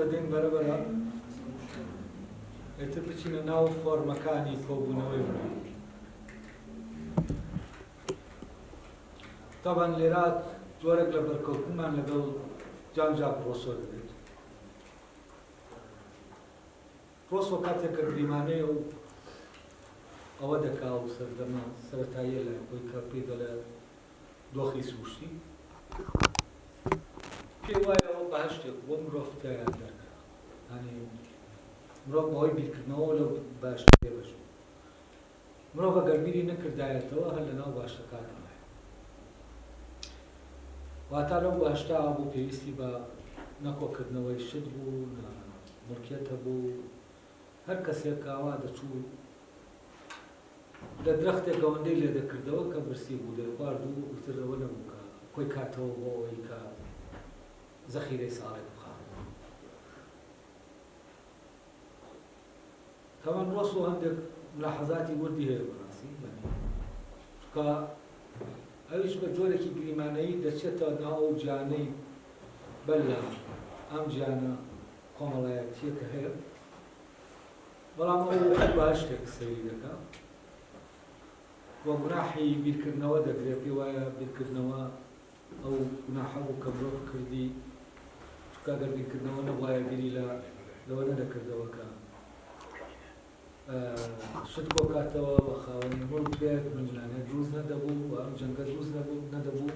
دەدەین بەرەبەرە ئێتر بچینە ناو فۆرمەکانی کۆبوونەوەی بڕی. طبعاً لێرات زۆرێک لە بەرکەوتنمان لەگەڵ جانجا پرۆسۆ دەبێت. پرۆسۆ کاتێک کە گریمانەیە و ئەوە دەکا و سەردەمە سەرەتاییە لە خۆی کە پێی دەڵێ دۆخی سوشتی پێی وایە ئەوە بەهەشتێک بۆ مرۆڤ تیایان دەرکا. هەنی مرۆڤ بەهۆی بیرکردنەوە لەو باشتر پێبەشێت. مرۆڤ ئەگەر بیری نەکردایەتەوە هەر لەناو باشەکانەوە. واتە لەو باشتا بۆ پێویستی بە نەکۆکردنەوەی شت بوو، مڵکێتە بوو، هەر کەسێک ئاوا دەچوو لە درەختێک ئەوەندەی لێ دەکردەوە کە برسی بوو لێ خوارد و وتر ئەوە نەبوو کە خۆی کاتەوە بۆ ئەوەی کە زەخیرەی ساڵێک بخات. تەمان ڕۆسۆ هەندێک ملاحەزاتی وردی هەیە بەڕاستی چونکە ئەویش بە جۆرێکی گریمانەیی دەچێتە ناو ئەو جیانەی بەر لە ئەم جیانە کۆمەڵایەتیە کە هەیە، بەڵام ئەو باشتێک سەیری دەکات. وە گوناحی بیرکردنەوە دەگرێت، پێی وایە بیرکردنەوە ئەو گوناحە بوو کە مرۆڤ کردی، چونکە ئەگەر بیرکردنەوە نەبوایە بیری لەوە نەدەکردەوە کە شت کۆکاتەوە بە خاوەنی مڵک بێت، منجلانە دروست نەدەبوو و ئەم جەنگە دروست نەدەبوو.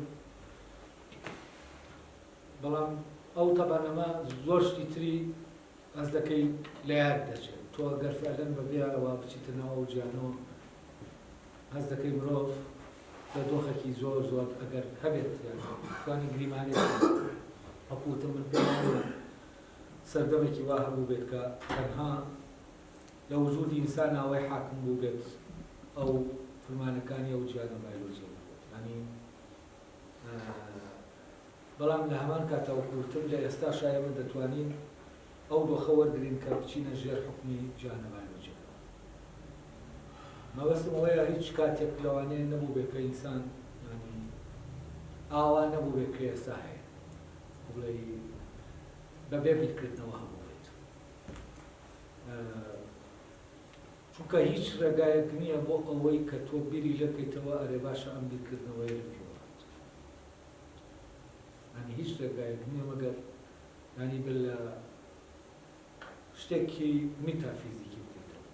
بەڵام ئەو تەبانەمە زۆر شتی تری ئەس دەکەی لە یاد دەچێت. تۆ ئەگەر فعلەن بەبێەوە بچیتە ناو ئەو جیانەوە هەست دەکەی مرۆڤ لە دۆخێکی زۆر زۆر ئەگەر هەبێت توانی گریمانی هەپوتە من پێم سەردەمێکی وا هەبوو بێت کە تەنها لە وجودی ئینسان ئەوەی حاکم بوو بێت ئەو فرمانەکانی ئەو جیانە بایۆلۆجیە بوو. ینی بەڵام لە هەمان کاتەوە کورتتر لە ئێستا شایەوە دەتوانین ئەو دۆخە وەرگرین کە بچینە ژێر حکمی جیانە بایۆلۆجیە. مەبەستم ئەوەیە هیچ کاتێک لەوانەیە نەبوو بێت کە ئینسان ئاوا نەبوو بێت کە ئێستا هەیە بڵێ بەبێ بیرکردنەوە هەبوو بێت. چونکە هیچ ڕێگایەک نییە بۆ ئەوەی کە تۆ بیری لەکەیتەوە ئەرێ باشە ئەم بیرکردنەوەی لە پێوات. ینی هیچ ڕێگایەک نییە مەگەر ینی بل لە شتێکی میتافیزیکی بکەیتەوە.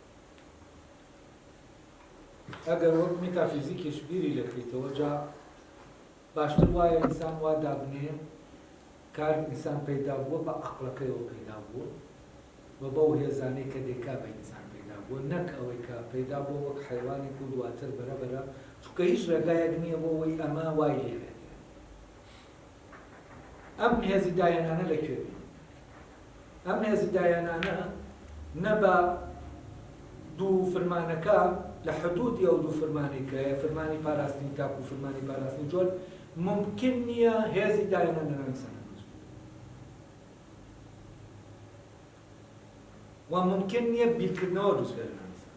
ئەگەر وەک میتافیزیکیش بیری لەکەیتەوە جا باشتر وایە ئینسان وا دابنێ کار ئینسان پەیدا بووە بە عەقڵەکەیەوە پەیدا بووە و بەو هێزانەی کە دەیکا بە ئینسان پەیدا بووە، نەک ئەوەی کە پەیدا بووە وەک حەیوانی و دواتر بەرەبەرە، چونکە هیچ ڕێگایەک نییە بۆ ئەوەی ئەمە وای لێ بێت. ئەم هێزی دایەنانە لەکوێ بێت؟ ئەم هێزی دایەنانە نە بە دوو فرمانەکە لە حدودی ئەو دوو فرمانی کە فرمانی پاراستنی تاک و فرمانی پاراستنی جۆر ممکن نییە هێزی دایەنانە نەنووسن و ممکن نییە بیرکردنەوە دروست بێت لە ئینسان.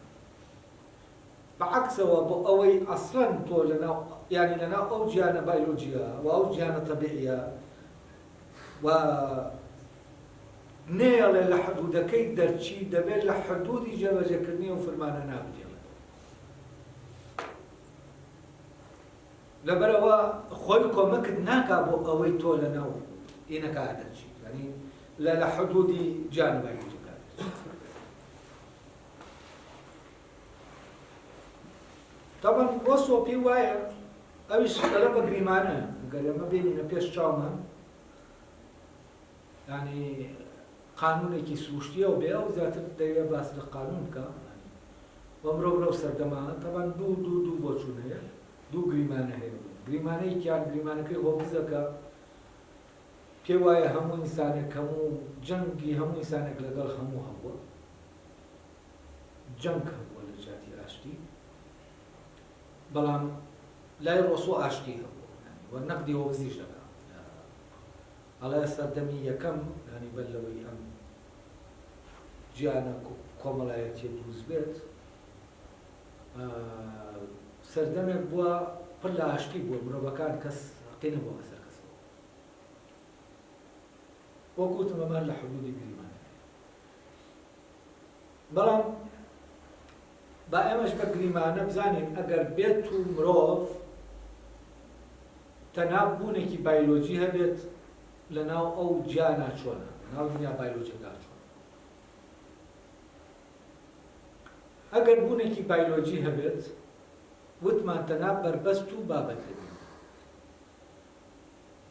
بەعەکسەوە بۆ ئەوەی ئەسڵەن تۆ لەناو یانی لەناو ئەو جیانە بایۆلۆجیە و ئەو جیانە تەبیعیە و نێڵێ لە حدودەکەی دەرچی دەبێت لە حدودی جێبەجێکردنی ئەو فرمانە نابدێڵێت. لەبەرەوە خۆی کۆمەکت ناکا بۆ ئەوەی تۆ لەناو ئینەکە دەرچی، ینی لە حدودی جیانە بایۆلۆجیە. طبعاً بۆسۆ پێی وایە ئەویش لە بە گریمانە ئەگەر ئەمە بینینە پێش چاومان ینی قانونێکی سروشتیە و بێ ئەو زیاتر دەوێت باس لە قانون بکە و مرۆڤ لەو سەردەمانە طبعاً دوو بۆچوون هەیە، دوو گریمانە هەیە. گریمانەیەکیان گریمانەکەی هۆبزەکە پێی وایە هەموو ئینسانێک هەموو جەنگی هەموو ئینسانێک لەگەڵ هەموو هەبووە، جەنگ هەبووە لە جاتی ئاشتی، بەڵام لای ڕۆسۆ ئاشتی هەبوو و نەقدی هۆبزیش دەکات. ئەڵێ سەردەمی یەکەم ینی بەر لەوەی ئەم جیانە کۆمەڵایەتیە دروست بێت سەردەمێک بووە پڕ لە ئاشتی بووە، مرۆڤەکان کەس حەقی نەبووە بەسەر کەسەوە. وەک گوتم ئەمان لە حدودی گریمانە. بەڵام با ئێمەش بە گریمانە بزانین ئەگەر بێت و مرۆڤ تەنها بوونێکی بایۆلۆجی هەبێت لەناو ئەو جیانە چۆنە ناو دنیا بایۆلۆجیەکە چۆنە ئەگەر بوونێکی بایۆلۆجی هەبێت وتمان تەنها بەربەست و بابەت دەبێت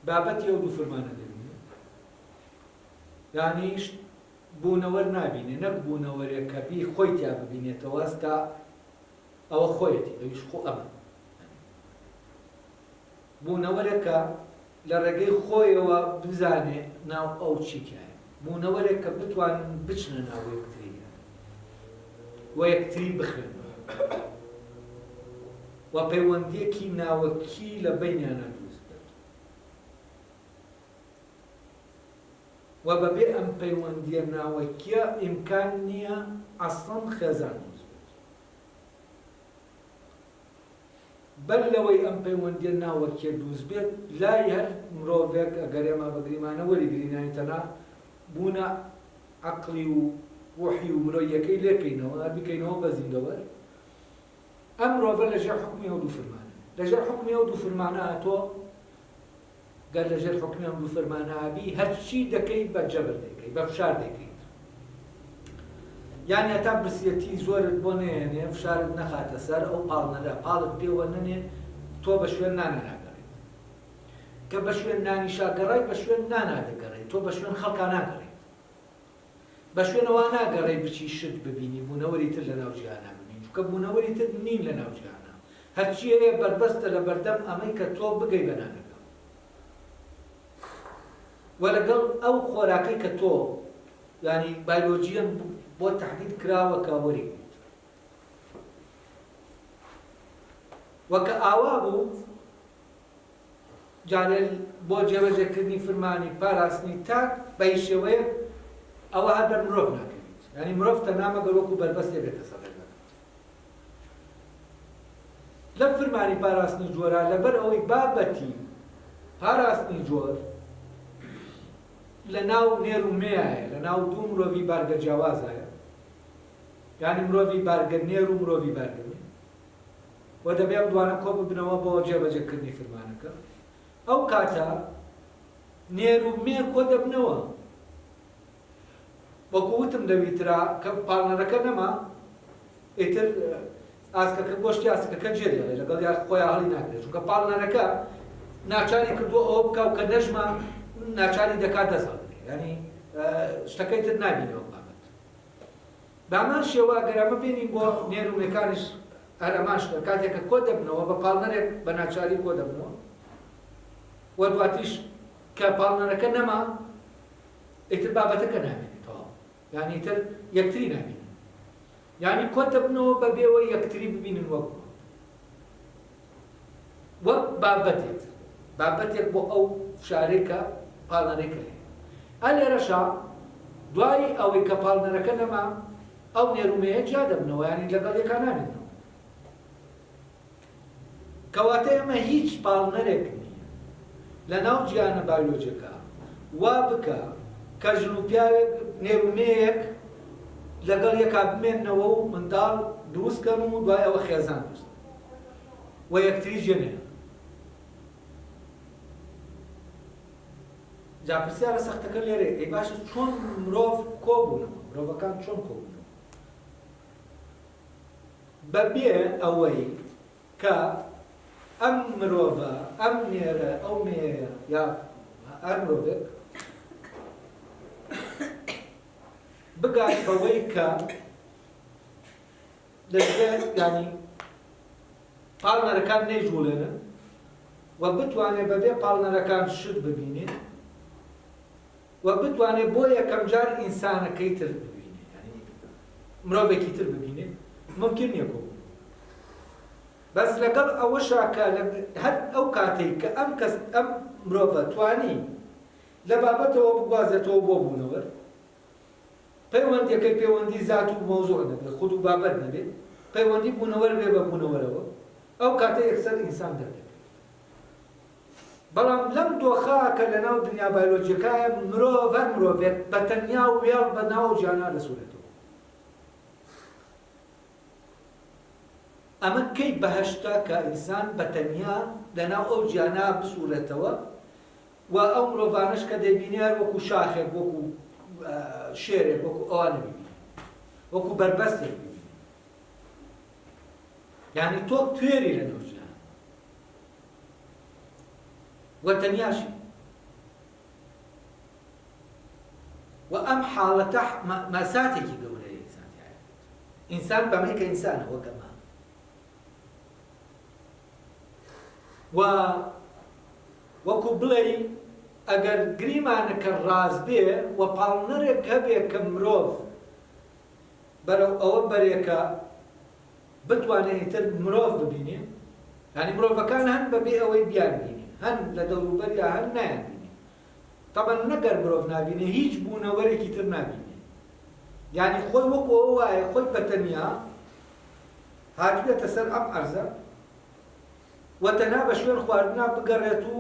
بابەتی ئەو دوو فەرمانە دەبێت یعنی بوونەوەر نابینێ نەک بوونەوەرێک کە بی خۆی تیا ببینێتەوە ئەستا ئەوە خۆیەتی ئەویش خۆ ئەمە بوونەوەرێکە لە ڕێگەی خۆیەوە بزانێ ناو ئەو چیکایە بوونەوەرێک کە بتوانن بچنە ناو یەکتری و یەکتری بخرن و پەیوەندیەکی ناوەکی لە بینیانە دروست بێت و بەبێ ئەم پەیوەندیە ناوەکیە ئیمکان نییە ئەسڵەن خێزان دروست بێت بەر لەوەی ئەم پەیوەندیە ناوەکیە دروست بێت لای هەر مرۆڤێک ئەگەر ئێمە بە گریمانە وەریگرینانی تەنها بوونە عەقڵی و ڕوحی و مرۆییەکەی لێکەینەوە بیکەینەوە بە زیندەوەر ئەم مرۆڤە لەژێر حوکمی ئەو دوو فەرمانە لەژێر حوکمی ئەو دوو فەرمانە هاتۆ گەر لەژێر حوکمی ئەم دوو فەرمانە هابی هەرچی دەکەیت بە جەبر دەکەیت بە فشار دەکەیت یعنی هەتا برسیەتی زۆرت بۆ نێنێ فشارت نەخاتە سەر ئەو پاڵنەدا پاڵت پێوە نەنێ تۆ بە شوێن نانە ناگەڕێت کە بە شوێن نانیشا گەڕای بە شوێن نانادەگەڕێت تۆ بە شوێن خەڵکا ناگەڕێت بە شوێنەوە ناگەڕێ بچی شت ببینی بوونەوەری تر لە ناو جیهانە ببینی چونکە بوونەوەری تر نین لە ناو جیهانە هەرچی هەیە بەربەستە لە بەردەم ئەمەی کە تۆ بگەی بە نانەکە و لەگەڵ ئەو خۆراکەی کە تۆ ینی بایۆلۆجیەن بۆ تەحدید کراوە کە وەریگریت وەکە ئاوا بوو جارێ بۆ جێبەجێکردنی فرمانی پاراستنی تاک بە هیچ شێوەیەک ئەوە هەر بەر مرۆڤ ناکەویت ینی مرۆڤ تەنها مەگەر وەکو بەربەستێ بێتە سەرەکە لە فرمانی پاراستنی جۆرە لەبەر ئەوەی بابەتی پاراستنی جۆر لە ناو نێر و مێایە لە ناو دوو مرۆڤی بارگە جیاوازایە ینی مرۆڤی بارگە نێر و مرۆڤی بارگە مێ و دەبێ ئەم دوانە کۆ ببنەوە بۆ جێبەجێکردنی فرمانەکە ئەو کاتە نێر و مێ کۆ دەبنەوە وەکو وتم دەویترا کە پاڵنەرەکە نەما ئیتر ئاسکەکە گۆشتی ئاسکەکە جێدێڵێ لەگەڵ یا خۆیان هەڵی ناگرێت چونکە پاڵنەرەکە ناچاری کردووە ئەوە بکە و کە نەژمە ناچاری دەکات دەسەڵێ ینی شتەکەی تر نابینەوە بابەت بامان شێوە ئەگەر ئەمە بینین بۆ نێر و مێکانش هەر ئەمان شتە کاتێککە کۆ دەبنەوە بە پاڵنەرێک بە ناچاری کۆ دەبنەوە و دواتیش کە پاڵنەرەکە نەما ئیتر بابەتەکە نابێنێتەوە یعنی تر یەکتری نبینن یعنی کۆ دەبنەوە بەبێەوە یەکتری ببینن وەک بابەتێک بۆ ئەو فشارێکە پاڵنەرێکە هەیە ئە لێرەشا دوای ئەوەی کە پاڵنەرەکە نەما ئەو نێرومەیە جیا دەبنەوە ینی لەگەڵ یەکا نامێنەوە کەواتە ئێمە هیچ پاڵنەرێک نییە لە ناو جیهانە بایۆلۆجیەکە وا بکە کە ژن و پیاوێک نێرومەیەک لەگەڵ یەکا بمێننەوە و منداڵ دروستکەن و دوای ئەوە خێزان دروست و یەکتری ژێنێ جا پرسیارە سەختەکە لێرە ئەی باشە چۆن مرۆڤ کۆبوونەوە مرۆڤەکان چۆن کۆبوونەوە بەبێ ئەوەی کە ئەم مرۆڤە ئەم نێرە ئەو مێیە یا هەر مرۆڤێک بگات بەوەی کە دەبێت ینی پاڵنەرەکان نەیژوولێنن و بتوانێت بەبێ پاڵنەرەکان شت ببینێت و بتوانێت بۆ یەکەم جار ئینسانەکەی تر ببینێت ینی مرۆڤێکی تر ببینێت ممکن نییە کۆ بەس لەگەڵ ئەوەشا کە هەر ئەو کاتێک کە ئەم مرۆڤە توانی لە بابەتەوە بگوازێتەوە بۆ بوونەوە پەیوەندیەکەی پەیوەندی زات و مەوزوع نەبێت خود و بابەت نەبێت پەیوەندی بوونەوەر بێ بە بوونەوەرەوە ئەو کاتە یەکسەر ئینسان دەبێت بەڵام لەم دۆخە کە لە ناو دنیا بایۆلۆجیەکایە مرۆڤ هەر مرۆڤێک بە تەنیا و وێڵ بە ناو جیهانە دەسوورێتەوە ئەمە کەی بەهەشتا کە ئینسان بەتەنیا لەناو ئەو گیانە بسوورێتەوە و ئەو مرۆڤانش کە دەبینێت وەکو شاخێک وەکو شێرێک وەکو ئەوانە ببینێ وەکو بەربەستێک ببینێ یعنی تۆ کوێری لەناو گیان وە تەنیاشی و ئەم حاڵەتە مەساتێکی گەورەیە ئینسان بەمەی کە ئینسانە وەکەمە و وەکو بڵێ ئەگەر گریمانەکە ڕاز بێ و پاڵنەرێک هەبێ کە مرۆڤ بەرەو ئەوە بەرێکە بتوانێت تر مرۆڤ ببینێ یعنی مرۆڤەکان هەن بەبێ ئەوەی بیان بینێ هەن لە دەوروبەریا هەن نایان بینێ تەبەن نەگەر مرۆڤ نابینێ هیچ بوونەوەرێکی تر نابینێ یعنی خۆی وەکو ئەوە وایە خۆی بەتەنیا هاتوێتە سەر ئەم عەرزە و تەنها بە شوێن خواردنا بگەڕێت و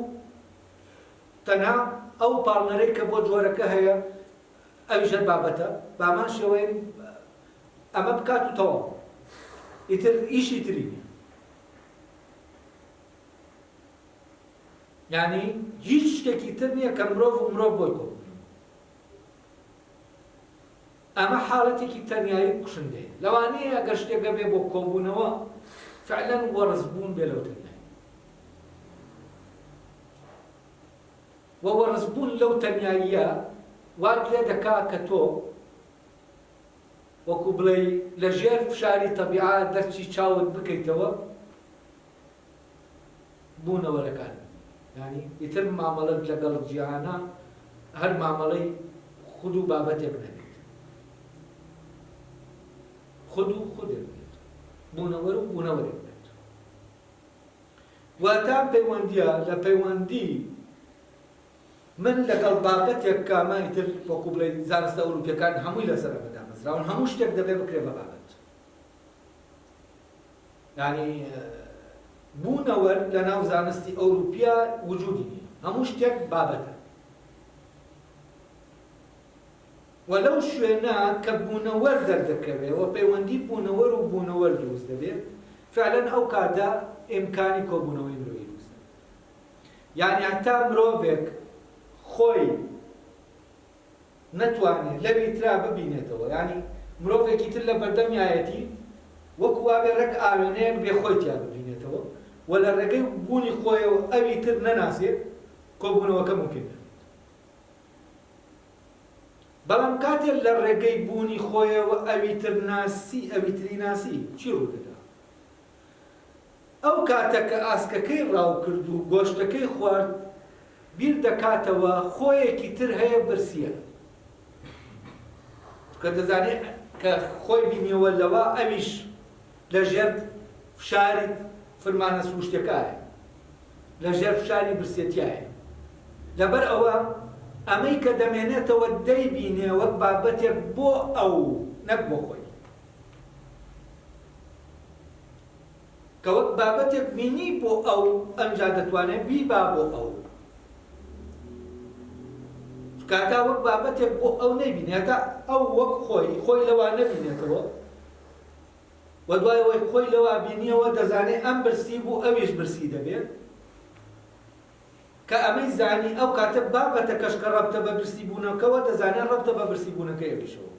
تەنها ئەو پاڵنەرەی کە بۆ جۆرەکە هەیە ئەویشە بابەتە بامان شێوەیە ئەمە بکات و تەواو ئیتر ئیشی تری نییە یعنی هیچ شتێکی تر نییە کە مرۆڤ و مرۆڤ بۆی کۆ ئەمە حاڵەتێکی تەنیایی کوشندەیە لەوانەیە ئەگەر شتێکە بێ بۆ کۆبوونەوە فعلەن وەڕزبوون بێ لەو تەنیایی و وەڕزبوون لەو تەنیاییە وات لێ دەکا کە تۆ وەکو بڵێ لە ژێر فشاری تەبیعات دەرچی چاوت بکەیتەوە بوونەوەرەکان یعنی ئیتر مامەڵەت لەگەڵ جیهانە هەر مامەڵەی خود و بابەتێک نەبێت خود و خودێک بێت بوونەوەر و بوونەوەرێک بێت واتە پەیوەندیە لە پەیوەندی من لەگەڵ بابەتێک کامانی تر وەکو بڵێ زانستە ئەوروپیەکان هەمووی لەسەرە بەدامەزراون هەموو شتێک دەبێ بکرێ بە بابەت یعنی بوونەوەر لە ناو زانستی ئەوروپیا وجودی نییە هەموو شتێک بابەتە و لەو شوێنە کە بوونەوەر دەردەکەوێت و پەیوەندی بوونەوەر و بوونەوەر دروست دەبێت فعلەن ئەو کادا ئیمکانی کۆبوونەوەی مرۆڤی دروست دەبێت یعنی هەتا مرۆڤێک خۆی نەتوانێت لەوی ترا ببینێتەوە یعنی مرۆڤێکی تر لە بەردەمیایەتی وەکو وابێ ڕێک ئاوێنەیەک بێ خۆی تیا ببینێتەوە و لە ڕێگەی بوونی خۆیەوە ئەوی تر نەناسێت کۆبوونەوەکە ممکنە بەڵام کاتێک لە ڕێگەی بوونی خۆیەوە ئەوی تر ناسی ئەوی تری ناسی چی ڕوودەدا ئەو کاتە کە ئاسکەکەی ڕاو کرد و گۆشتەکەی خوارد بیر دەکاتەوە خۆیەکی تر هەیە برسیە کە دەزانێت کە خۆی بینیەوە لەوە ئەویش لە ژێر فشاری فرمانە سروشتەکایە لە ژێر فشاری برسێتیایە لەبەر ئەوە ئەمەی کە دەمێنێتەوە دەیبینێ وەک بابەتێک بۆ ئەو نەک بۆ خۆی کە وەک بابەتێک بینی بۆ ئەو ئەمجا دەتوانێت بیبا بۆ ئەو کاتا وەک بابەتێک بۆ ئەو نەیبینێتە ئەو وەک خۆی لەوا نەبینێتەوە و دوای ئەوەی خۆی لەوا بینیەوە دەزانێت ئەم برسی بوو ئەویش برسی دەبێت کە ئەمەی زانی ئەو کاتە بابەتە کەشکە ڕەبتە بە برسی بوونەکەەوە دەزانێت ڕەبتە بە برسی بوونەکەی ئەویشەوە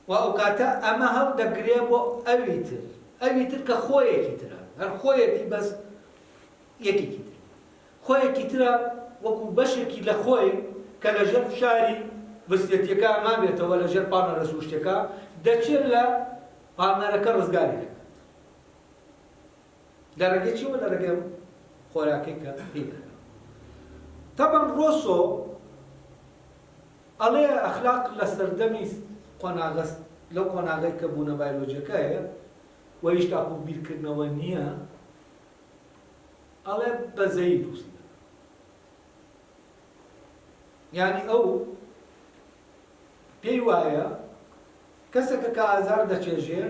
و ئەو کاتە ئەمە هەڵ دەگرێ بۆ ئەوی تر کە خۆیەکی ترە هەر خۆیەتی بەس یەکێکی تر خۆیەکی ترە وەکو بەشێکی لە خۆی کە لە ژێر فشاری برسێتیەکە مابێتەوە لە ژێر پاڵنەرە سروشتەکە دەچێت لە پاڵنەرەکە ڕزگاری دەکات لە ڕێگەی چیوە لە ڕێگەی خۆراکەی کە پێی دەکات تەبەن ڕۆسۆ ئەڵێ ئەخلاق لە سەردەمی قۆناغەست لەو قۆناغەی کە بوونە بایۆلۆجیەکەیە و هیچ تاکو بیرکردنەوە نییە ئەڵێ بەزەیی دروست یعنی ئەو پێی وایە کەسێکە کە ئازار دەچێژێ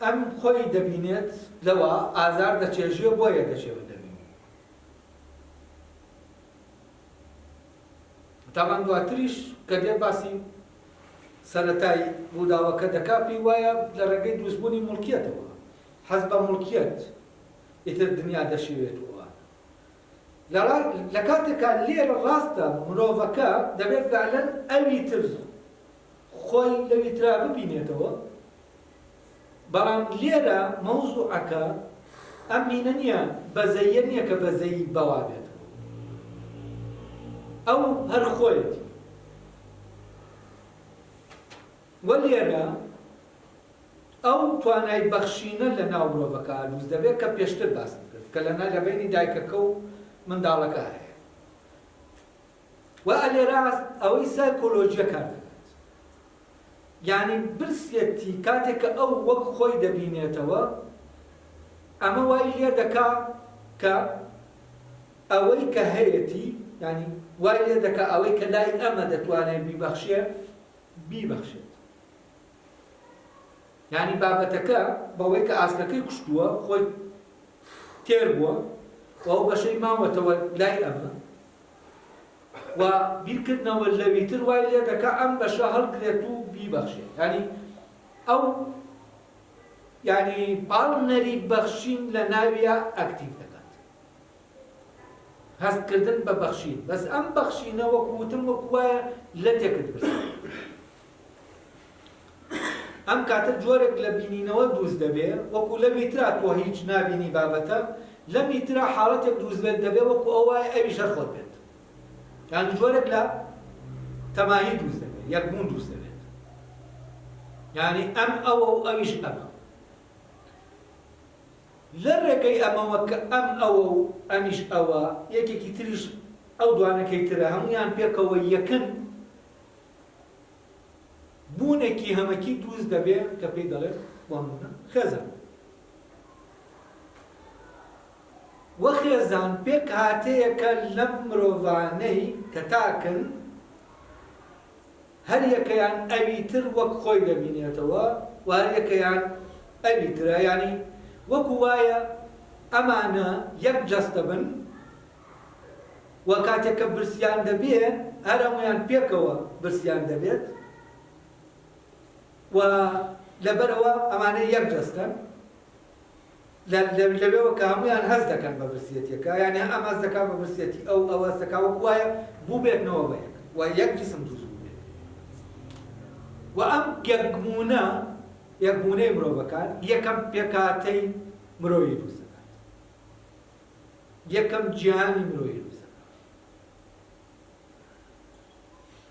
ئەم خۆی دەبینێت لەوە ئازار دەچێژێ بۆیە دەچێوە دەبینێت تاوان دواتریش کە دێ باسی سەرەتای ڕووداوەکە دەکا پێی وایە لە ڕێگەی دروستبوونی موڵکیەتەوە حەز بە موڵکیەت ئیتر دنیا دەشێوێتەوە لە کاتێکا لێرە ڕاستە مرۆڤەکە دەبێت فعلەن ئەوی تر خۆی لەوی ترا ببینێتەوە بەڵام لێرە مەوزوعەکە ئەم مینە نییە بەزەیە نییە کە بەزەیی بەوا بێتەوە ئەو هەر خۆیەتی وە لێرە ئەو توانای بەخشینە لە ناو مرۆڤەکە دروست دەبێت کە پێشتر باس کرد کە لە بینی دایکەکە و منداڵەکە هەیە و ئەلێرە ئەوەی سایکۆلۆژیە کار دەکات یعنی برسێتی کاتێک کە ئەو وەک خۆی دەبینێتەوە ئەمە وای لێ دەکا کە ئەوەی کە هەیەی ینی وای لێ دەکا ئەوەی کە لای ئەمە دەتوانێت بیبەخشێت یعنی بابەتەکە بەوەی کە ئاسکەکەی کوشتووە خۆی تێر بووە و ئەو بەشەی ماوەتەوە لای ئەمە و بیرکردنەوە لەویتر وای لێ دەکا ئەم بەشە هەڵگرێت و بیبەخشێت ینی ئەو ینی پاڵنەری بەخشین لە ناویە ئەکتیڤ دەکات هەستکردن بە بەخشین بەس ئەم بەخشینە وەکوتم وەک وایە لە تێکت برسێت ئەم کاتە جۆرێک لە بینینەوە دروست دەبێت وەکو لە میترا تۆ هیچ نابینی بابەتە لە میترا حاڵەتێک دروست بێت دەبێت وەکو ئەو وایە ئەویش هەر خۆت بێت یعنی جۆرێک لە تەماهی دروست دەبێت یەکبوون دروست دەبێت یعنی ئەم ئەوە و ئەویش ئەمە لە ڕێگەی ئەمەوە کە ئەم ئەوە و ئەمیش ئەوە یەکێکی تریش ئەو دوانەکەی ترە هەمویان پێکەوە یەکن بوونێکی هەمەکی دروست دەبێت کە پێی دەڵێت وامونە خێزان وە خێزان پێک هاتەیەکە لەم مرۆڤانەی کە تاکن هەر یەکەیان ئەوی تر وەک خۆی دەبینێتەوە و هەر یەکەیان ئەوی ترە ینی وەکو وایە ئەمانە یەک جەستە بن و کاتێککە برسیان دەبێت هەر هەمویان پێکەوە برسیان دەبێت و لەبەرەوە ئەمانە یەک جەستن لەوێەوە کە هەمویان هەست دەکەن بە برسیەتێکە یعنی ئەم هەست دەکات بە برسیەتی ئەو هەست دەکا وەکو وایە بوو بێتنەوە بە یەک و یەک جسم دروست بێت و ئەم یەکبوونەی مرۆڤەکان یەکەم پێکهاتەی مرۆڤی دروست دەکات یەکەم جیهانی مرۆڤی دروست دەکات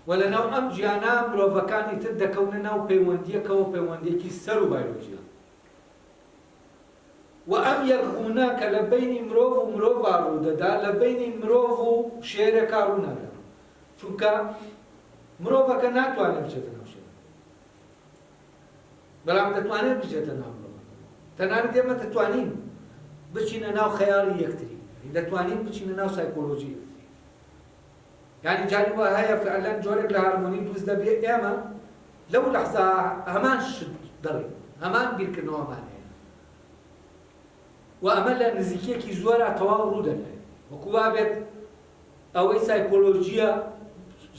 و لەناو ئەم جیهانە مرۆڤەکانی تر دەکەونە ناو پەیوەندیەکەوە پەیوەندیەکی سەر و بایۆلۆژیە و ئەم یەکبوونە کە لە بینی مرۆڤ و مرۆڤ ڕوودەدا لە بینی مرۆڤ و شێرەکە ڕوونەدا چونکە مرۆڤەکە ناتوانێت بچێتە ناو شێرە بەڵام دەتوانێت بچێتە ناو مرۆڤ تەنانەت ئێمە دەتوانین بچینە ناو خەیاڵی یەکتری دەتوانین بچینە ناو سایکۆلۆژی یەکتری یعنی جاری وە هەیە فعلەن جۆرێک لە هارمۆنی دروست دەبێت ئێمە لەو لەحزە هەمان شت دەڕین هەمان بیرکردنەوەمان هەیە و ئەمە لە نزیکیەکی زۆرە تەواو ڕوو دەدرێت وەکو وابێت ئەوەی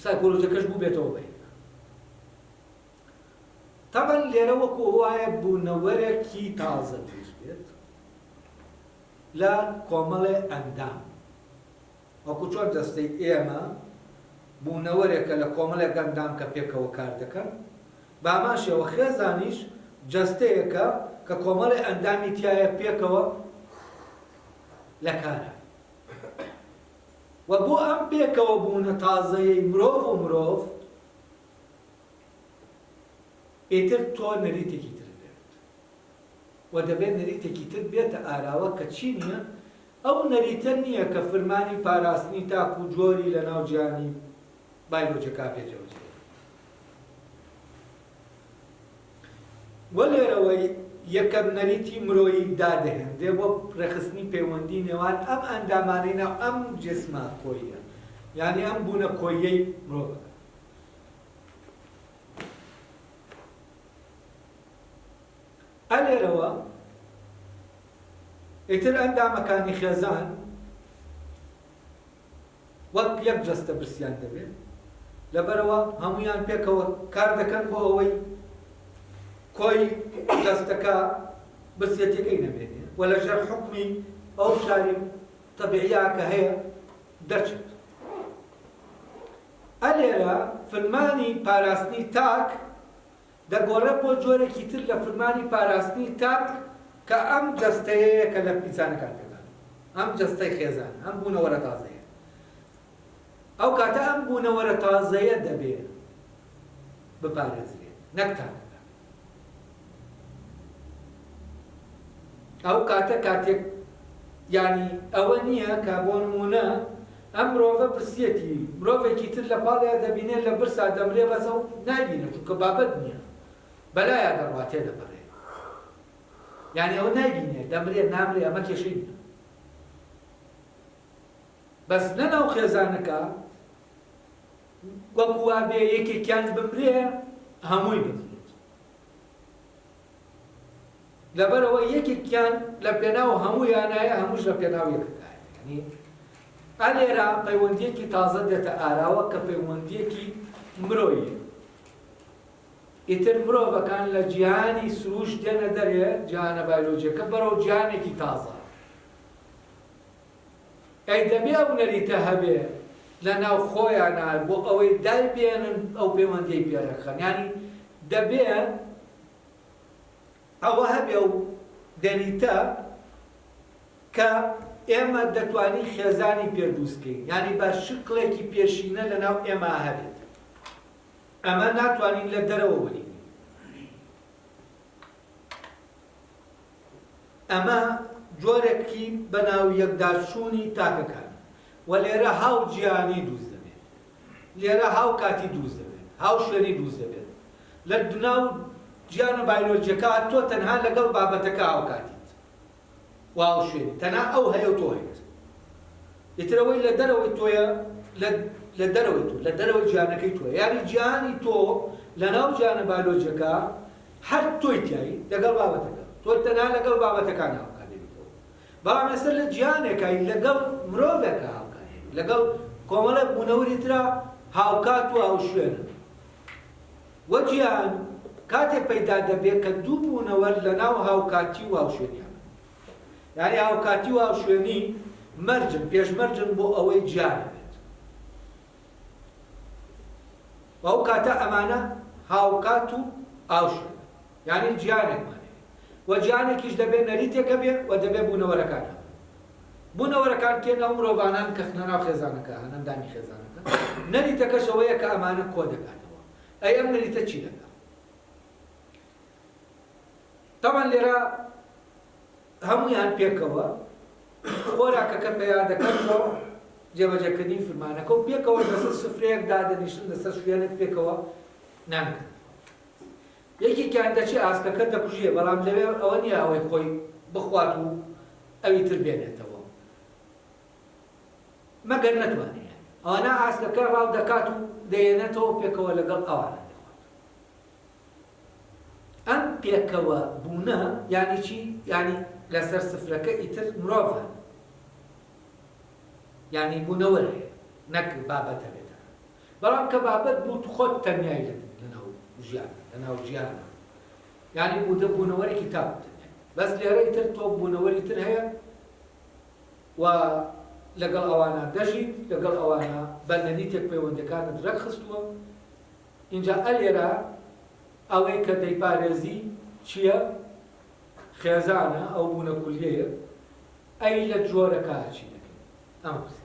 سایکۆلۆژیەکەش بوو بێتەوە بێت تەبەن لێرە وەکو وایە بوونەوەرێکی تازە دروست بێت لە کۆمەڵێ ئەندام وەکو چۆن دەستەی ئێمە بوونەوەرێکە لە کۆمەڵێک ئەندام کە پێکەوە کار دەکەن باماشەوە خێزانیش جەستەیەکە کە کۆمەڵێ ئەندامی تایە پێکەوە لە کارە و بۆ ئەم پێکەوە بوونە تازەیەی مرۆڤ و مرۆڤ ئیتر تۆ نەریتێکی تر بێت و دەبێت نەریتێکی تر بێتە ئاراوە کە چی نییە ئەو نەریتە نییە کە فرمانی پاراستنی تاک و جۆری لە ناو گیانی بایۆلۆجیەکە پێجەوزێت وە لێرەوەی یەکەم نەریتی مرۆیی دادەهێنرێ بۆ ڕێخستنی پەیوەندی نێوان ئەم ئەندامانەی ناو ئەم جسمە کۆییە یعنی ئەم بوونە کۆیەی مرۆڤەکە ئەلێرەوە ئیتر ئەندامەکانی خێزان وەک یەک جەستە برسیان دەبێت لەبەرەوە هەمویان پێکەوە کار دەکەن بۆ ئەوەی کۆی دەستەکە بەسیەتەکەی نەبێنێ و لەژێر حکمی ئەو شاری تەبیعیا کە هەیە دەچێت. ئەلێرە فەرمانی پاراستنی تاک دەگۆڕێت بۆ جۆرێکی تر لە فەرمانی پاراستنی تاک کە ئەم جەستەیەیە کە لە پیسانەکان پێدان، ئەم جەستەی خێزان، ئەم بوونەوەرە تازەیە. ئەو کاتە ئەم بوونەوەرە تازەیە دەبێت بپارێزرێت، نەک تاکەکە. ئەو کاتە کاتێک یعنی ئەوە نییە کە بۆ نمونە ئەم مرۆڤە برسیەتی مرۆڤێکی تر لە پاڵیا دەبینێت لە برسا دەمرێ بەسە و نایبینێت چونکە بابەت نییە، بەلایە دەڕوا تێدەپەڕێ. یعنی ئەوە نایبینێت دەمرێت نامرێ، ئەمە کێشەی نییە. بەس لەناو خێزانەکە وەکو وا بێ یەکێکیان بمرێ هەمووی بدرێت. لەبەرەوە یەکێکیان لە پێناو هەموویانایە، هەمووش لە پێناو یەکەکایە. یعنی ئەلێرە پەیوەندیەکی تازە دێتە ئاراوە کە پەیوەندیەکی مرۆیە. ئیتر مرۆڤەکان لە جیهانی سروش دێنە دەرێ، جیهانە بایۆلۆجیەکە بەرەو جیهانێکی تازە. ئەی دەبێ ئەو نەریتە هەبێ لە ناو خۆیانە بۆ ئەوەی دایبێنن ئەو پەیوەندیەی پێدەکەن. یعنی دەبێ ئەوە هەبێ و دەریتە کە ئێمە دەتوانین خێزانی پێدروستکەین، یعنی بە شکڵێکی پێشینە لە ناو ئێمە هەبێت. ئەمە ناتوانین لە دەرەوە وەرین. ئەمە جۆرێکی بەناو یەکداچوونی تاکەکان و لێرە هاو جیهانی دروست دەبێت، لێرە هاو کاتی دروست دەبێت، هاو شوێنی دروست دەبێت. لە دناو جیهانە بایۆلۆجیەکە تۆ تەنها لەگەڵ بابەتەکە هاو کاتیت و هاو شوێنی، تەنها ئەو هەیە و تۆ هەیت. ئیترەوەی لە دەرەوەی تۆیە، لە دەرەوەی تۆ، لە دەرەوەی جیهانەکەی تۆیە. یعنی جیهانی تۆ لە ناو جیهانە بایۆلۆجیەکە هەر تۆی تیایی لەگەڵ بابەتەکە، تۆ تەنها لەگەڵ بابەتەکان هاو کات دەبیتەوە. بەڵام ئێستا لە جیهانێکای لەگەڵ مرۆڤێکە هاو کات دەبیت، لەگەڵ کۆمەڵە بوونەوەری ترە هاوکات و هاو شوێنە. وە جیهان کاتێک پەیدا دەبێت کە دوو بوونەوەر لە ناو هاوکاتی و هاوشوێنیان. یعنی هاوکاتی و هاوشوێنی مەرجن، پێشمەرجن بۆ ئەوەی جیهان بێت. و ئەو کاتە ئەمانە هاوکات و هاوشوێن، یعنی جیهانێکمانێ. و جیهانێکیش دەبێت نەریتێکە بێت و دەبێت بوونەوەرەکان هەبێت. بوونەوەرەکان کێن ئەو مرۆڤانان کە خنە ناو خێزانەکە، هەنەندانی خێزانەکە. نەریتەکەش ئەوەیە کە ئەمانە کۆ دەکاتەوە. ئەی ئەم نەریتە چی دەکات؟ تەمان لێرە هەمویان پێکەوە خۆراکەکە پێیا دەکەن بۆ جێبەجێکردنی فەرمانەکە و پێکەوە لەسەر سفرەیەک دادەنیشن، لەسەر شوێنێک پێکەوە نانکەن. یەکێکیان دەچێ ئاسکەکە دەکوژێ، بەڵام لەوێ ئەوە نییە ئەوەی خۆی بخوات و ئەوی تر بێنێتەوە، مەگەر نەتوانێت. ئەوانە ئاسکەکە ڕاو دەکات و دەیێنێتەوە پێکەوە لەگەڵ ئەوانە. ئەم پێکەوە بوونە یانی چی؟ یانی لەسەر سفرەکە ئیتر مرۆڤە، یانی بوونەوەر هەیە، نەک بابەتە بێتە. بەڵام کە بابەت بوو خۆت تەنیایی لەناو ژیانە، لەناو جیهانە، یانی بوونەوەرێکی تا تەنیایی. بەس لێرە ئیتر تۆ بوونەوەری تر هەیە و لەگەڵ ئەوانە دەژیت، لەگەڵ ئەوانە بەندەنیتێک پەیوەندەکانت ڕەخستووە. اینجا ئەلێرە ئەوەی کە دەیپارێزی چییە؟ خێزانە، ئەو بوونە کولیەیە. ئەی لە جۆرەکە چی دەکەین؟ ئەمە قسە.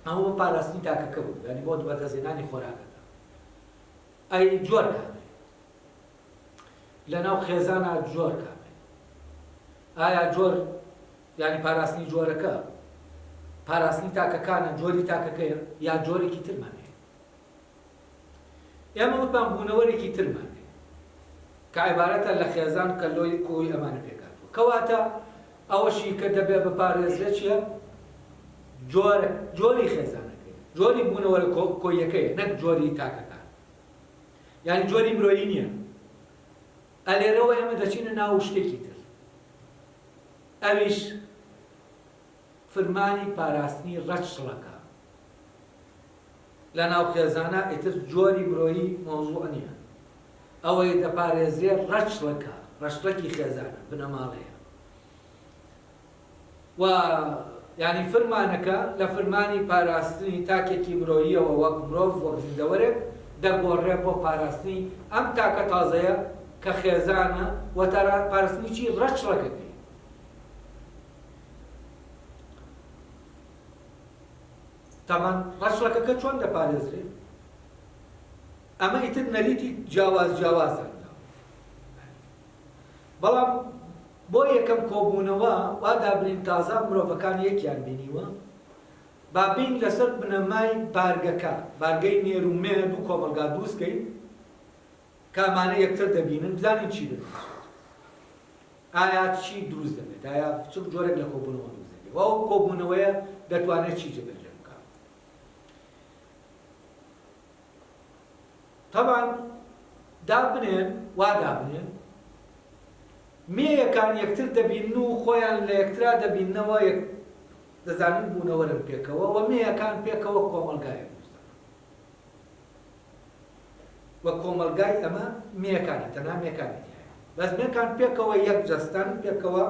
ئەمە بۆ پاراستنی تاکەکە بوو، یعنی بۆ بەدەستهێنانی خۆراکەکە. ئەی جۆر کامێ؟ لە ناو خێزانە جۆر کامێ؟ ئایا جۆر یعنی پاراستنی جۆرەکە، پاراستنی تاکەکانە جۆری تاکەکەیە یا جۆرێکی ترمانێ؟ ئێمە وتمان بوونەوەرێکی ترمانێ کە عیبارەتە لە خێزان کە لۆی کۆی ئەمانە پێکاتوە. کەواتە ئەوەشی کە دەبێ بپارێزرێت چییە؟ جۆری خێزانەکەی، جۆری بوونەوەرە کۆیەکەیە، نەک جۆری تاکەکان. یعنی جۆری مرۆیی نییە. ئەلێرەوە ئێمە دەچینە ناو شتێکی تر. ئەویش فەرمانی پاراستنی ڕەچڵەکە. لە ناو خێزانە ئیتر جۆری مرۆیی مۆزوع نییە ئەوەی دەپارێزرێ ڕەچڵەکە ڕەشڵەکی خێزانە بنەماڵەیە و یعنی فرمانەکە لە فرمانی پاراستنی تاکێکی مرۆییەوە وەک مرۆڤ وەک زیندەوەرێک دەگۆڕێ بۆ پاراستنی ئەم تاکە تازەیە کە خێزانە و پاراستنی چی ڕەچڵەکەکەی تامان ڕەچڵەکەکە چۆن دەپارێزرێ ئەمە ئیتر نەریتی جیاوازە بەڵام بۆ یەکەم کۆبوونەوە وا دابنین تازە مرۆڤەکان یەکیان بینیوە با بین لەسەر بنەمای بارگەکە بارگەی نێرومێ دوو کۆمەلگا دروستکەین کامانە یەکتر دەبینن بزانین چی دەبێت ئایا چی دروست دەبێت ئایا چ جۆرێک لە کۆبوونەوە دروست دەبێت و ئەو کۆبوونەوەیە دەتوانێت چی جێبەجێ بکات طبعا دابنێن وا دابنێن مێیەکان یەکتر دەبین و خۆیان لە یەکترا دەبینەوە دەزانین بوونەوەرن پێکەوە و مێیەکان پێکەوە کۆمەلگایە وە کۆمەلگای ئەمە مێیەکانی تەنها مێیەکانی بەس مێیەکان پێکەوە یەک جەستان پێکەوە